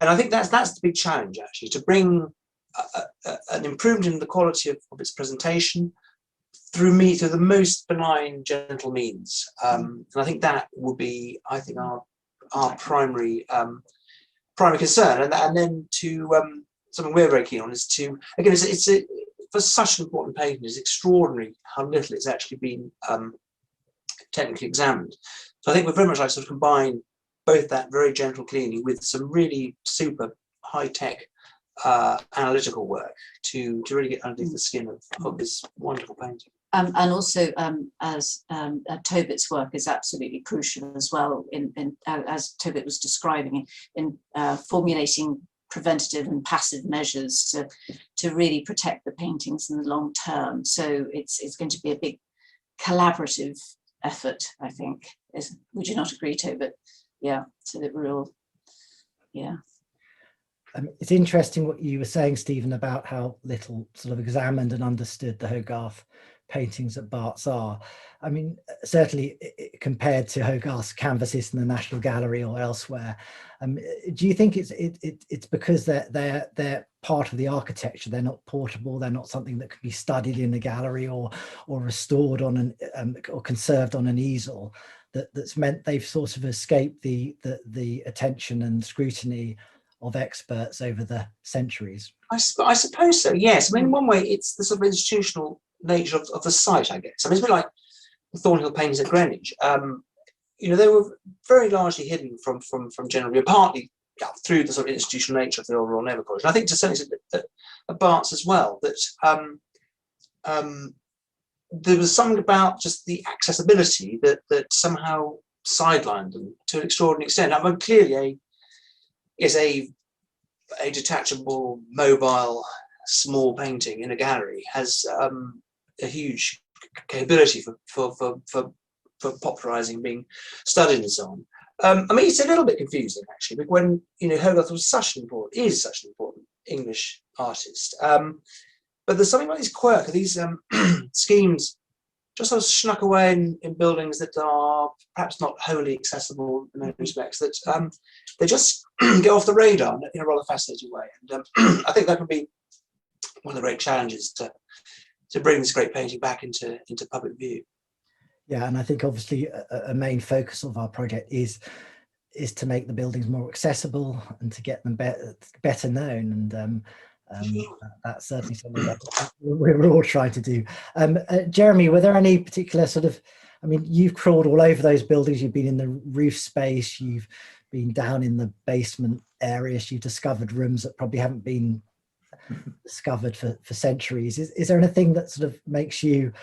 I think that's the big challenge, actually, to bring an improvement in the quality of its presentation through the most benign, gentle means, and I think that would be, I think, our primary concern. And then to something we're very keen on is to, again, for such an important painting, it's extraordinary how little it's actually been technically examined. So I think we're very much like sort of combine both that very gentle cleaning with some really super high-tech analytical work to really get underneath the skin of this wonderful painting. And also, as Tobit's work is absolutely crucial as well, as Tobit was describing, in formulating preventative and passive measures to really protect the paintings in the long term. So it's going to be a big collaborative effort, I think. Would you not agree, Tobit? Yeah, so that we're all, yeah. It's interesting what you were saying, Stephen, about how little sort of examined and understood the Hogarth paintings at Barts are. I mean, certainly compared to Hogarth's canvases in the National Gallery or elsewhere. Do you think it's because they're part of the architecture? They're not portable. They're not something that can be studied in the gallery or restored on or conserved on an easel. That's meant they've sort of escaped the attention and scrutiny of experts over the centuries. I suppose so, yes. I mean, in one way, it's the sort of institutional nature of the site, I guess. I mean, it's a bit like the Thornhill paintings at Greenwich. You know, they were very largely hidden from general view, partly through the sort of institutional nature of the old Royal Naval College. And I think to some extent at Barts as well, that there was something about just the accessibility that somehow sidelined them to an extraordinary extent. I mean, clearly a detachable, mobile, small painting in a gallery has a huge capability for popularizing, being studied and so on. I mean, it's a little bit confusing actually, but when Hogarth is such an important English artist, but there's something about this quirk, these schemes just sort of snuck away in buildings that are perhaps not wholly accessible in many respects, that they just get off the radar in a rather fascinating way. And I think that would be one of the great challenges to bring this great painting back into public view. Yeah, and I think obviously a main focus of our project is to make the buildings more accessible and to get them better known. And that's certainly something that we're all trying to do. Jeremy, were there any particular sort of, I mean, you've crawled all over those buildings, you've been in the roof space, you've been down in the basement areas, you've discovered rooms that probably haven't been discovered for centuries. Is there anything that sort of makes you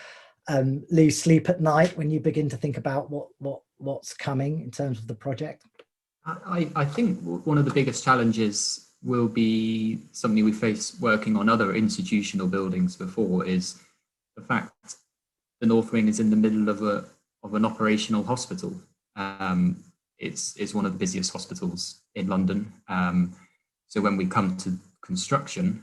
lose sleep at night when you begin to think about what's coming in terms of the project? I think one of the biggest challenges will be something we face working on other institutional buildings before, is the fact the North Wing is in the middle of an operational hospital. It's one of the busiest hospitals in London. So when we come to construction,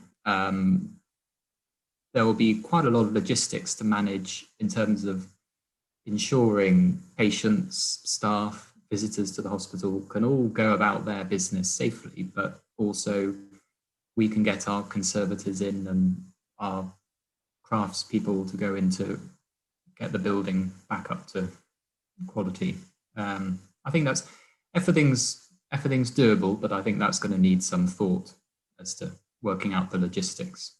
there will be quite a lot of logistics to manage in terms of ensuring patients, staff, visitors to the hospital can all go about their business safely, but also we can get our conservators in and our crafts people to go in to get the building back up to quality. I think that's everything's doable, but I think that's going to need some thought as to working out the logistics.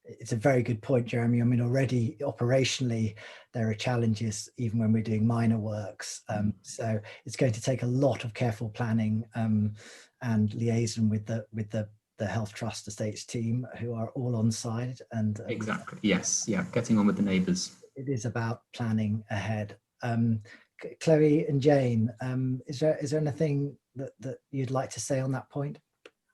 It's a very good point, Jeremy. I mean, already operationally, there are challenges even when we're doing minor works. So it's going to take a lot of careful planning and liaison with the Health Trust Estates team, who are all on side. And exactly, yes, yeah, getting on with the neighbours. It is about planning ahead. Chloe and Jane, is there anything that you'd like to say on that point?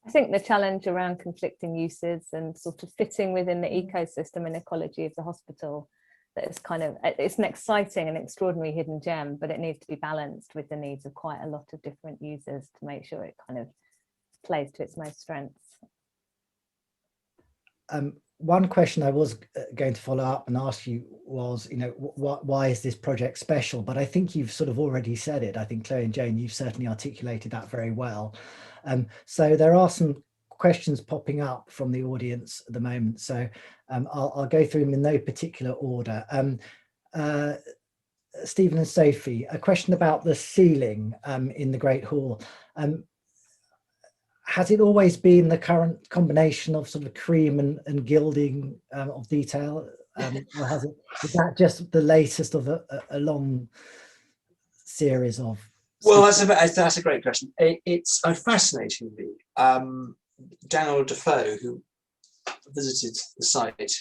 I think the challenge around conflicting uses and sort of fitting within the ecosystem and ecology of the hospital, that is kind of, it's an exciting and extraordinary hidden gem, but it needs to be balanced with the needs of quite a lot of different users to make sure it kind of plays to its most strengths. One question I was going to follow up and ask you was, why is this project special? But I think you've sort of already said it. I think Chloe and Jane, you've certainly articulated that very well. So there are some questions popping up from the audience at the moment. So I'll go through them in no particular order. Stephen and Sophie, a question about the ceiling in the Great Hall. has it always been the current combination of sort of cream and gilding of detail, or is that just the latest of a long series of? Well, that's a great question. It's fascinatingly, Daniel Defoe, who visited the site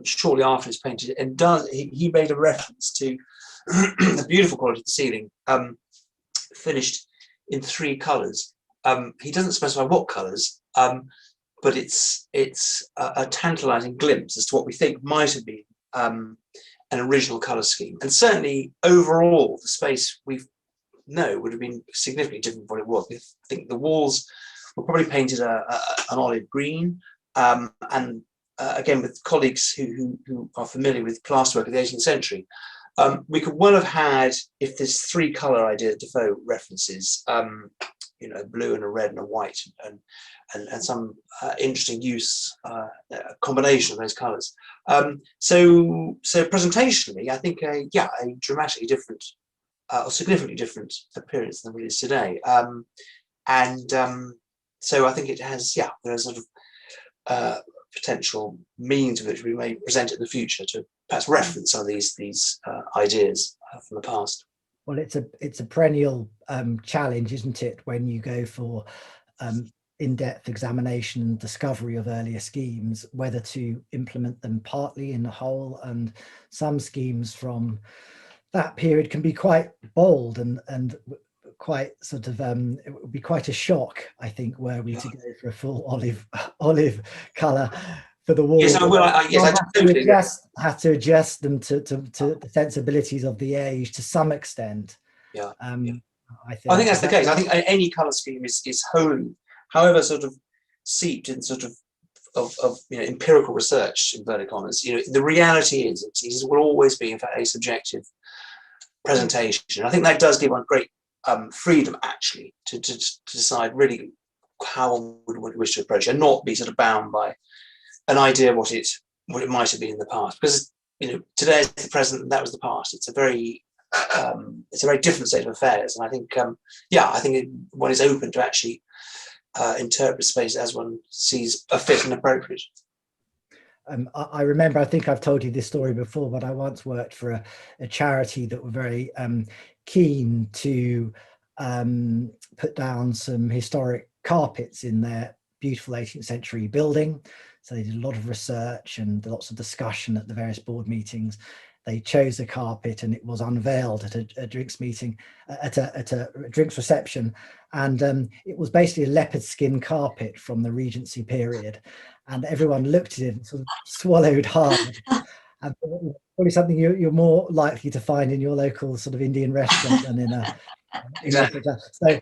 shortly after it's painted, and he made a reference to the beautiful quality of the ceiling, finished in 3 colours. He doesn't specify what colours, but it's a tantalising glimpse as to what we think might have been an original colour scheme. And certainly overall, the space would have been significantly different from what it was. I think the walls were probably painted an olive green, and again, with colleagues who are familiar with plasterwork of the 18th century, we could well have had, if this 3 colour idea that Defoe references, blue and a red and a white, and some interesting use, combination of those colours. So presentationally, I think a dramatically different, or significantly different appearance than it is today. So I think it has, there's sort of potential means of which we may present it in the future to perhaps reference some of these ideas from the past. Well, it's a perennial challenge, isn't it, when you go for in-depth examination and discovery of earlier schemes, whether to implement them partly in the whole, and some schemes from that period can be quite bold and quite sort of it would be quite a shock, I think, were we to go for a full olive color for the wall. Yes, I will. I totally have to adjust them to the sensibilities of the age to some extent. I think that's the case. I think any color scheme is wholly, however sort of seeped in sort of empirical research, inverted commas. The reality is it will always be, in fact, a subjective presentation. I think that does give one great freedom, actually, to decide really how one would wish to approach it, and not be sort of bound by an idea of what it might have been in the past. Because today is the present, and that was the past. It's a very different state of affairs, and I think one is open to actually interpret space as one sees a fit and appropriate. I remember, I think I've told you this story before, but I once worked for a charity that were very keen to put down some historic carpets in their beautiful 18th century building. So they did a lot of research and lots of discussion at the various board meetings. They chose a carpet, and it was unveiled at a drinks meeting, at a drinks reception, and it was basically a leopard skin carpet from the Regency period, and everyone looked at it and sort of swallowed hard. And probably something you're more likely to find in your local sort of Indian restaurant than in a exactly. So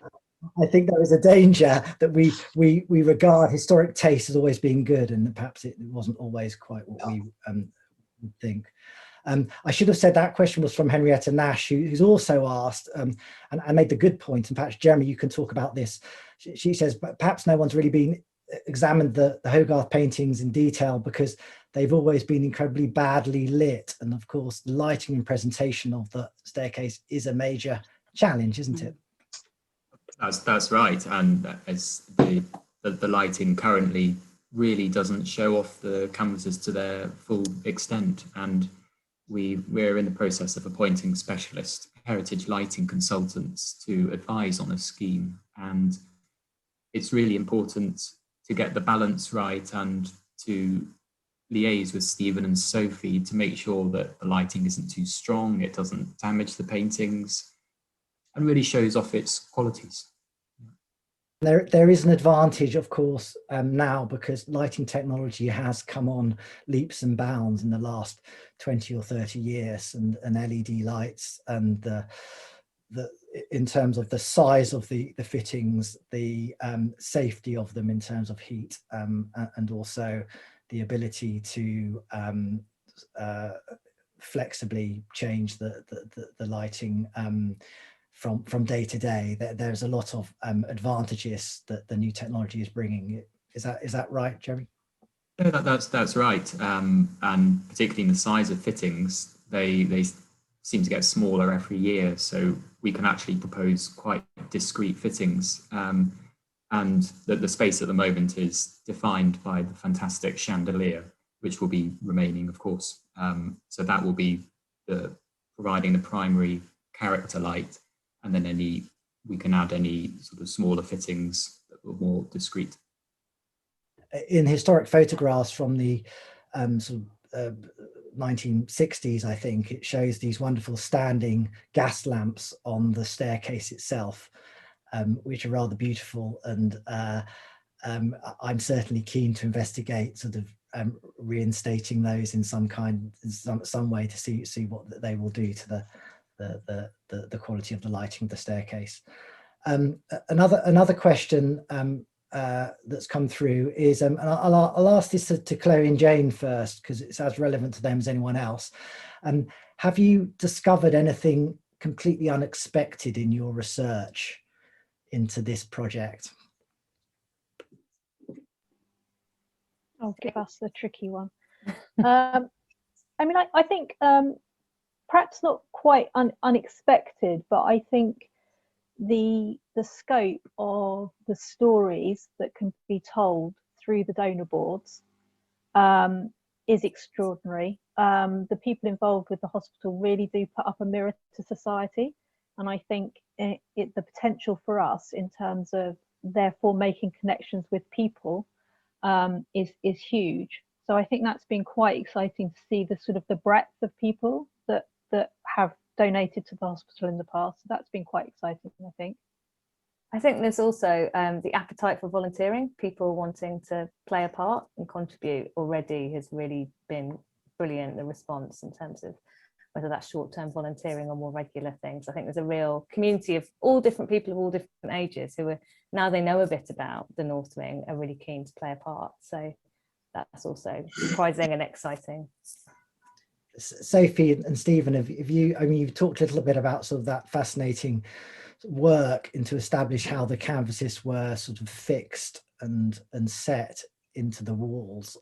I think there is a danger that we regard historic taste as always being good, and perhaps it wasn't always quite what we would think. I should have said that question was from Henrietta Nash, who's also asked, and made the good point, and perhaps Jeremy, you can talk about this. She says, but perhaps no one's really examined the Hogarth paintings in detail because they've always been incredibly badly lit. And of course, the lighting and presentation of the staircase is a major challenge, isn't it? That's right. And as the lighting currently really doesn't show off the canvases to their full extent. And we're in the process of appointing specialist heritage lighting consultants to advise on a scheme, and it's really important to get the balance right and to liaise with Stephen and Sophie to make sure that the lighting isn't too strong, it doesn't damage the paintings, and really shows off its qualities. There is an advantage, of course, now, because lighting technology has come on leaps and bounds in the last 20 or 30 years, and LED lights, and in terms of the size of the fittings, the safety of them in terms of heat, and also the ability to flexibly change the lighting from day to day. There's a lot of advantages that the new technology is bringing. Is that right, Jeremy? Yeah, that's right. And particularly in the size of fittings, they seem to get smaller every year. So we can actually propose quite discrete fittings. and that the space at the moment is defined by the fantastic chandelier, which will be remaining, of course. So that will be providing the primary character light, and then we can add any sort of smaller fittings that are more discreet. In historic photographs from the 1960s, I think, it shows these wonderful standing gas lamps on the staircase itself, which are rather beautiful. And I'm certainly keen to investigate sort of reinstating those in some way to see what they will do to the quality of the lighting of the staircase. Another question that's come through is, and I'll ask this to Chloe and Jane first, because it's as relevant to them as anyone else. Have you discovered anything completely unexpected in your research into this project? I'll give us the tricky one. I mean, I think perhaps not quite unexpected, but I think the scope of the stories that can be told through the donor boards is extraordinary. The people involved with the hospital really do put up a mirror to society, and I think the potential for us in terms of therefore making connections with people is huge. So I think that's been quite exciting to see the sort of the breadth of people that have donated to the hospital in the past. So that's been quite exciting, I think. I think there's also the appetite for volunteering, people wanting to play a part and contribute already has really been brilliant, the response in terms of whether that's short-term volunteering or more regular things. I think there's a real community of all different people of all different ages who are, now they know a bit about the North Wing, are really keen to play a part. So that's also surprising and exciting. Sophie and Stephen, you've talked a little bit about sort of that fascinating work into establish how the canvases were sort of fixed and set into the walls.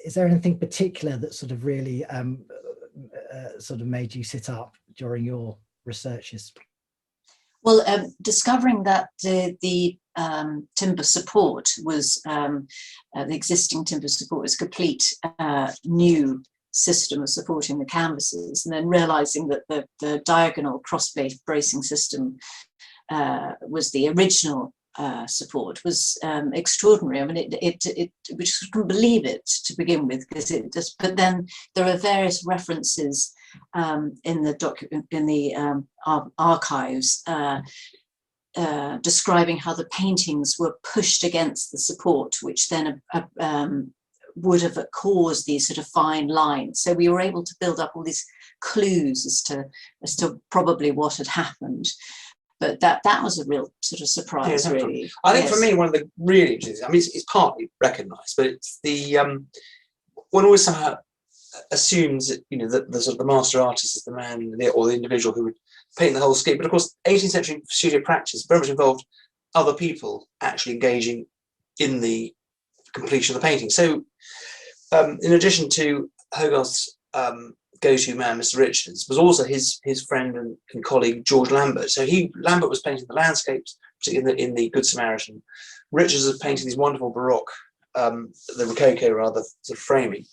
Is there anything particular that sort of really sort of made you sit up during your researches? Well, discovering that the timber support was, the existing timber support was a complete new system of supporting the canvases, and then realizing that the diagonal cross-blade bracing system was the original support was extraordinary. I mean, we just couldn't believe it to begin with, because it just. But then there are various references in the archives describing how the paintings were pushed against the support, which then would have caused these sort of fine lines. So we were able to build up all these clues as to probably what had happened. But that was a real sort of surprise, yeah, really. I think for me, one of the really interesting, I mean, it's partly recognised, but it's the one always somehow assumes that, you know, that the sort of the master artist is the man or the individual who would paint the whole scape. But of course, 18th century studio practice very much involved other people actually engaging in the completion of the painting. So in addition to Hogarth's go-to man, Mr. Richards, was also his friend and colleague George Lambert. So Lambert was painting the landscapes, particularly in the Good Samaritan. Richards was painting these wonderful Baroque, the Rococo rather, sort of framing.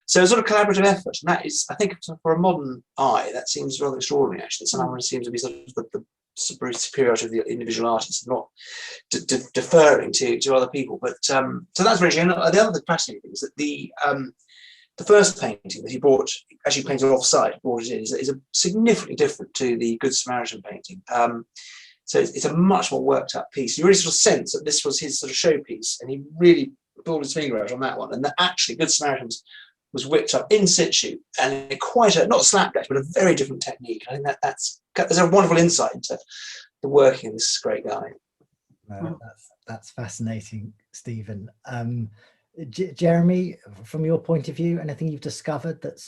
So a sort of collaborative effort, and that is, I think, for a modern eye, that seems rather extraordinary. Actually, somehow it seems to be sort of the superiority of the individual artist, not deferring to other people. But so that's very interesting. And the other fascinating thing is that the first painting that he brought, actually painted off-site, brought it in, is a significantly different to the Good Samaritan painting. So it's a much more worked up piece. You really sort of sense that this was his sort of showpiece, and he really pulled his finger out on that one. And that actually Good Samaritan was whipped up in situ, and quite a, not a slapdash, but a very different technique. I think there's a wonderful insight into the working of this great guy. That's fascinating, Stephen. Jeremy, from your point of view, anything you've discovered that's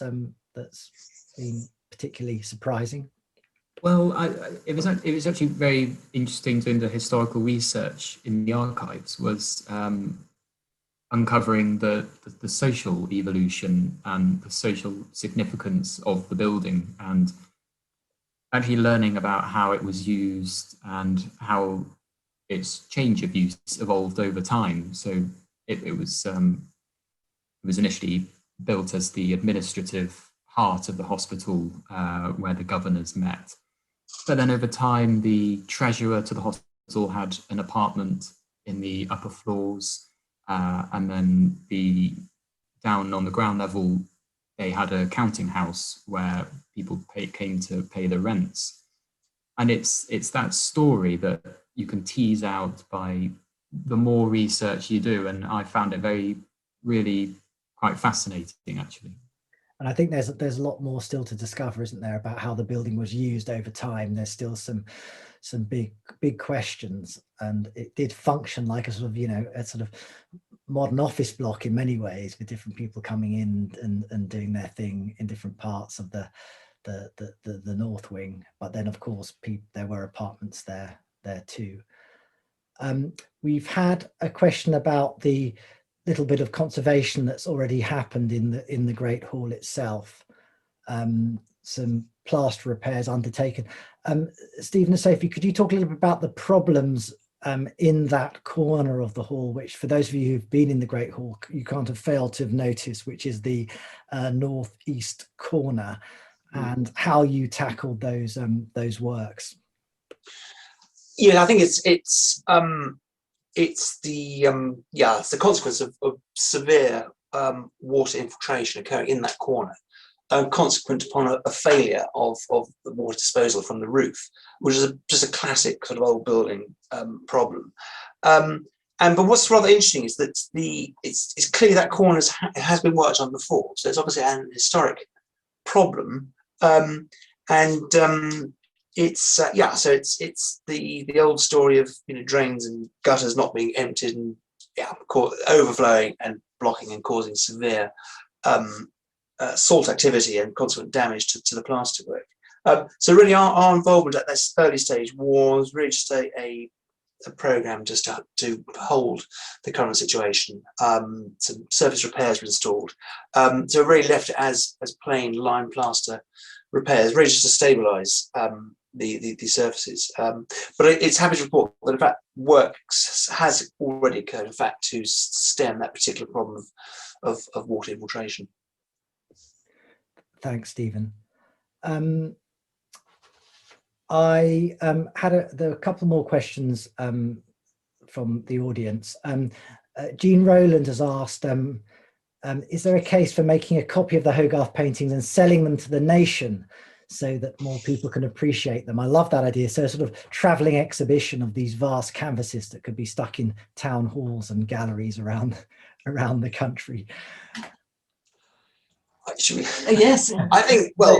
been particularly surprising? Well, it was actually very interesting doing the historical research in the archives, was uncovering the social evolution and the social significance of the building, and actually learning about how it was used and how its change of use evolved over time. So it was initially built as the administrative heart of the hospital, where the governors met. But then over time, the treasurer to the hospital had an apartment in the upper floors, and then down on the ground level, they had a counting house where people came to pay the rents. And it's that story that you can tease out by the more research you do. And I found it really quite fascinating, actually. And I think there's a lot more still to discover, isn't there, about how the building was used over time. There's still some big questions, and it did function like a sort of, a sort of modern office block in many ways, with different people coming in and doing their thing in different parts of the north wing. But then, of course, there were apartments there too. We've had a question about the little bit of conservation that's already happened in the Great Hall itself. Some plaster repairs undertaken. Stephen and Sophie, could you talk a little bit about the problems in that corner of the hall, which for those of you who've been in the Great Hall, you can't have failed to have noticed, which is the northeast corner, and how you tackled those works? Yeah, I think it's the consequence of severe water infiltration occurring in that corner, consequent upon a failure of the water disposal from the roof, which is just a classic sort of old building problem. But what's rather interesting is that it's clear that corner has been worked on before, so it's obviously an historic problem, it's the old story of drains and gutters not being emptied and overflowing and blocking and causing severe salt activity and consequent damage to the plasterwork. So really our involvement at this early stage was really just a program just to hold the current situation. Some surface repairs were installed, so really left it as plain lime plaster repairs, really just to stabilize the surfaces. But it's happy to report that in fact work has already occurred, in fact, to stem that particular problem of water infiltration. Thanks, Stephen. I there are a couple more questions from the audience. Jean Rowland has asked, is there a case for making a copy of the Hogarth paintings and selling them to the nation so that more people can appreciate them? I love that idea. So a sort of traveling exhibition of these vast canvases that could be stuck in town halls and galleries around the country. Actually, Yes. I think, well,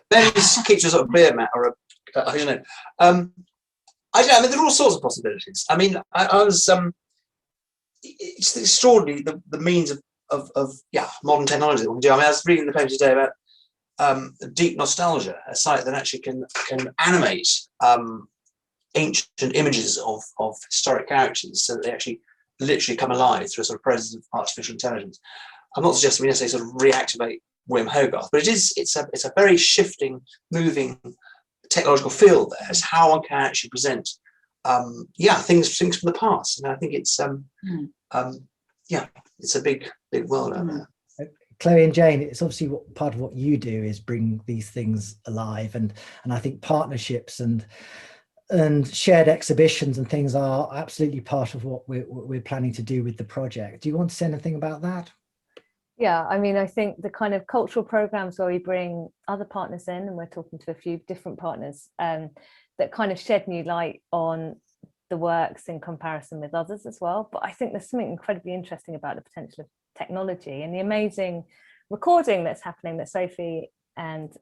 maybe just keep a sort of beer mat or I don't know. I don't know, I mean, there are all sorts of possibilities. I mean, I was, it's extraordinary the means of modern technology that we can do. I mean, I was reading the paper today about deep nostalgia, a site that actually can animate ancient images of historic characters so that they actually literally come alive through a sort of process of artificial intelligence. I'm not suggesting we necessarily sort of reactivate William Hogarth, but it's a very shifting, moving technological field there as how one can actually present things from the past. And I think it's it's a big world out there. Chloe and Jane, it's obviously part of what you do is bring these things alive, and I think partnerships and shared exhibitions and things are absolutely part of what we're planning to do with the project. Do you want to say anything about that? Yeah, I mean, I think the kind of cultural programs where we bring other partners in, and we're talking to a few different partners, that kind of shed new light on the works in comparison with others as well. But I think there's something incredibly interesting about the potential of technology and the amazing recording that's happening that Sophie and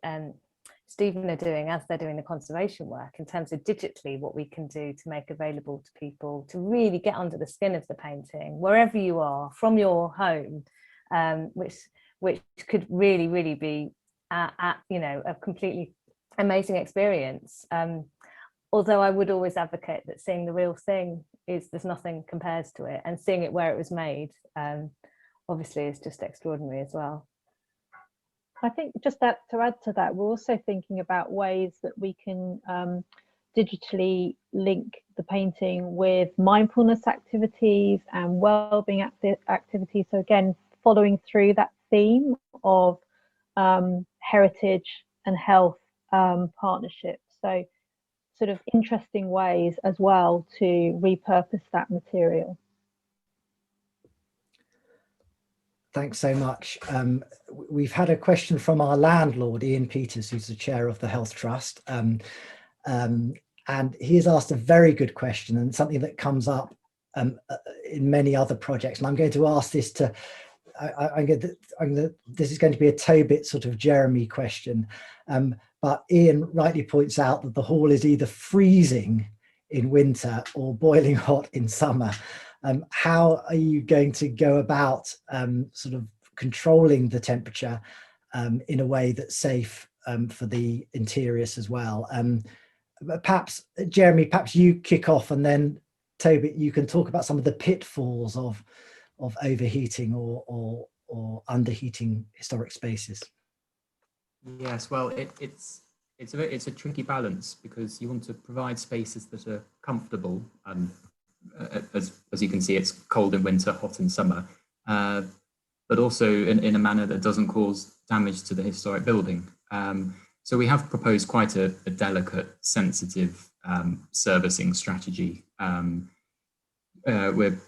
Stephen are doing as they're doing the conservation work, in terms of digitally what we can do to make available to people to really get under the skin of the painting wherever you are from your home. Which could really be a completely amazing experience. Although I would always advocate that seeing the real thing there's nothing compares to it, and seeing it where it was made obviously is just extraordinary as well. I think just to add to that, we're also thinking about ways that we can digitally link the painting with mindfulness activities and well-being activities. So again, following through that theme of heritage and health partnerships. So sort of interesting ways as well to repurpose that material. Thanks so much. We've had a question from our landlord, Ian Peters, who's the chair of the Health Trust. And he has asked a very good question, and something that comes up in many other projects. And I'm going to ask this to, this is going to be a Tobit sort of Jeremy question. But Ian rightly points out that the hall is either freezing in winter or boiling hot in summer. How are you going to go about sort of controlling the temperature in a way that's safe for the interiors as well? Perhaps, Jeremy, perhaps you kick off, and then Tobit, you can talk about some of the pitfalls of overheating or underheating historic spaces. Yes, well, it's a tricky balance, because you want to provide spaces that are comfortable, and as you can see, it's cold in winter, hot in summer, but also in a manner that doesn't cause damage to the historic building. So we have proposed quite a delicate, sensitive servicing strategy. We're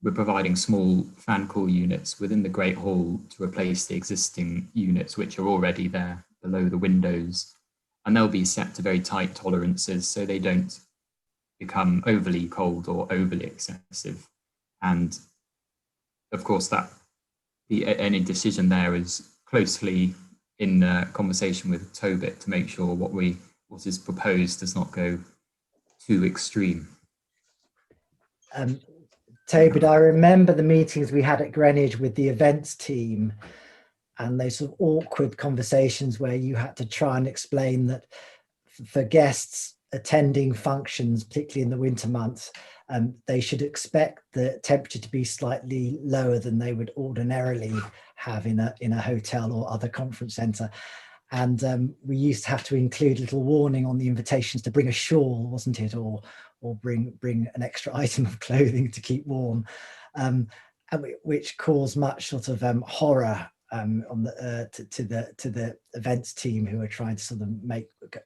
providing small fan cool units within the Great Hall to replace the existing units which are already there below the windows, and they'll be set to very tight tolerances so they don't become overly cold or overly excessive. And of course, any decision there is closely in conversation with Tobit to make sure what is proposed does not go too extreme. Tobit, I remember the meetings we had at Greenwich with the events team, and those sort of awkward conversations where you had to try and explain that for guests attending functions, particularly in the winter months, they should expect the temperature to be slightly lower than they would ordinarily have in a hotel or other conference centre. And we used to have to include a little warning on the invitations to bring a shawl, wasn't it, or bring an extra item of clothing to keep warm, which caused much sort of horror to the events team, who are trying to sort of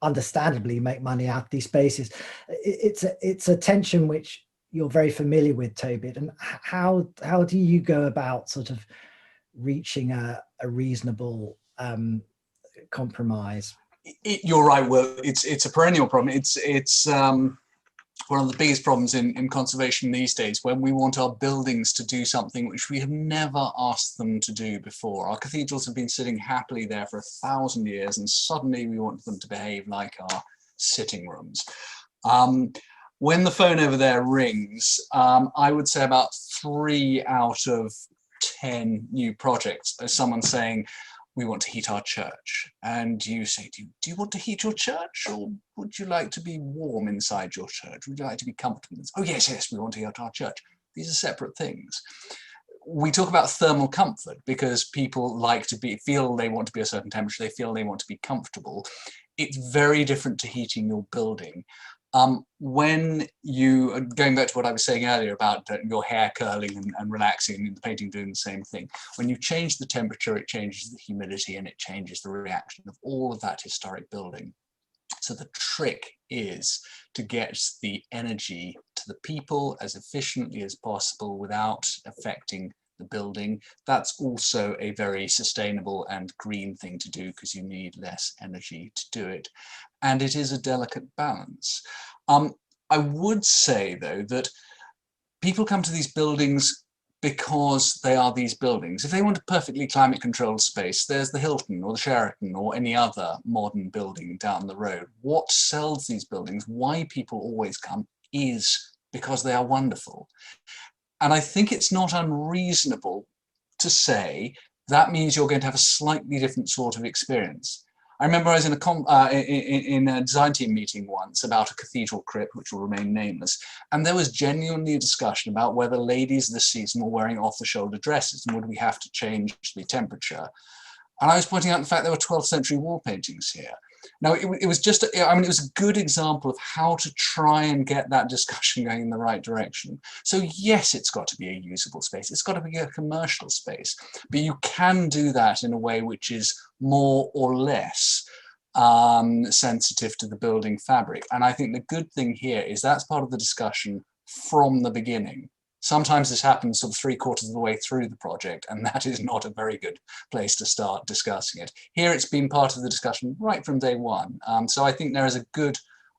understandably make money out of these spaces. It's a tension which you're very familiar with, Tobit. And how do you go about sort of reaching a reasonable compromise? You're right, Will. It's a perennial problem. It's one of the biggest problems in conservation these days, when we want our buildings to do something which we have never asked them to do before. Our cathedrals have been sitting happily there for 1,000 years, and suddenly we want them to behave like our sitting rooms. When the phone over there rings, I would say about 3 out of 10 new projects are someone saying, we want to heat our church. And you say, do you want to heat your church, or would you like to be warm inside your church? Would you like to be comfortable? Oh, yes, we want to heat our church. These are separate things. We talk about thermal comfort because people like to feel they want to be a certain temperature, they feel they want to be comfortable. It's very different to heating your building. When you, going back to what I was saying earlier about your hair curling and relaxing, and the painting doing the same thing, when you change the temperature, it changes the humidity and it changes the reaction of all of that historic building. So the trick is to get the energy to the people as efficiently as possible without affecting the building. That's also a very sustainable and green thing to do, because you need less energy to do it. And it is a delicate balance. I would say, though, that people come to these buildings because they are these buildings. If they want a perfectly climate-controlled space, there's the Hilton or the Sheraton or any other modern building down the road. What sells these buildings, why people always come, is because they are wonderful. And I think it's not unreasonable to say that means you're going to have a slightly different sort of experience. I remember I was in a design team meeting once about a cathedral crypt, which will remain nameless, and there was genuinely a discussion about whether ladies this season were wearing off-the-shoulder dresses and would we have to change the temperature. And I was pointing out the fact there were 12th century wall paintings here. Now, it was just, I mean, it was a good example of how to try and get that discussion going in the right direction. So yes, it's got to be a usable space. It's got to be a commercial space, but you can do that in a way which is more or less sensitive to the building fabric. And I think the good thing here is that's part of the discussion from the beginning. Sometimes this happens sort of 3/4 of the way through the project, and that is not a very good place to start discussing it. Here it's been part of the discussion right from day one. So I think there is a good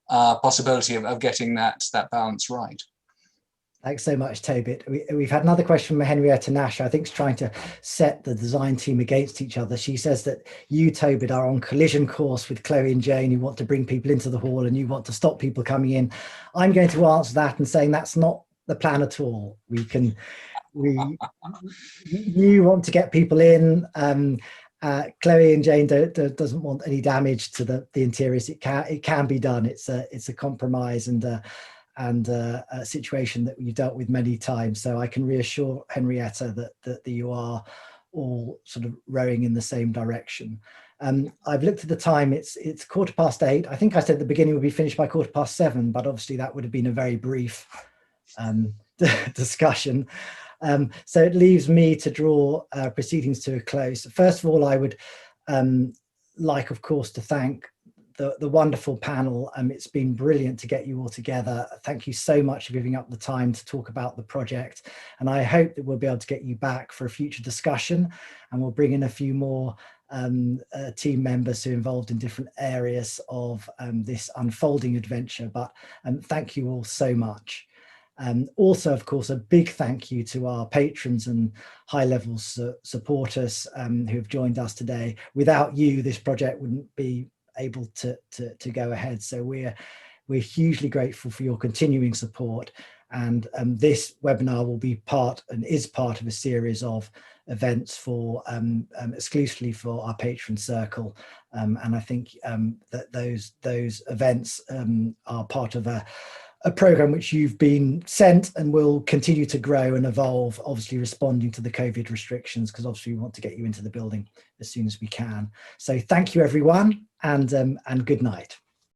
possibility of getting that balance right. Thanks so much, Tobit. We've had another question from Henrietta Nash. I think is trying to set the design team against each other. She says that you, Tobit, are on collision course with Chloe and Jane, who want to bring people into the hall and you want to stop people coming in. I'm going to answer that and saying that's not the plan at all. You want to get people in. Chloe and Jane doesn't want any damage to the interiors. It can be done. It's a compromise and a situation that you've dealt with many times. So I can reassure Henrietta that you are all sort of rowing in the same direction. I've looked at the time, it's 8:15. I think I said at the beginning we'll be finished by 7:15, but obviously that would have been a very brief discussion. So it leaves me to draw proceedings to a close. First of all, I would like, of course, to thank the wonderful panel. It's been brilliant to get you all together. Thank you so much for giving up the time to talk about the project. And I hope that we'll be able to get you back for a future discussion, and we'll bring in a few more team members who are involved in different areas of this unfolding adventure. But thank you all so much. Also, of course, a big thank you to our patrons and high-level supporters who have joined us today. Without you, this project wouldn't be able to go ahead. So we're hugely grateful for your continuing support. And this webinar will be part of a series of events for exclusively for our patron circle. And I think that those events are part of a program which you've been sent and will continue to grow and evolve, obviously responding to the COVID restrictions, because obviously we want to get you into the building as soon as we can. So thank you, everyone, and good night.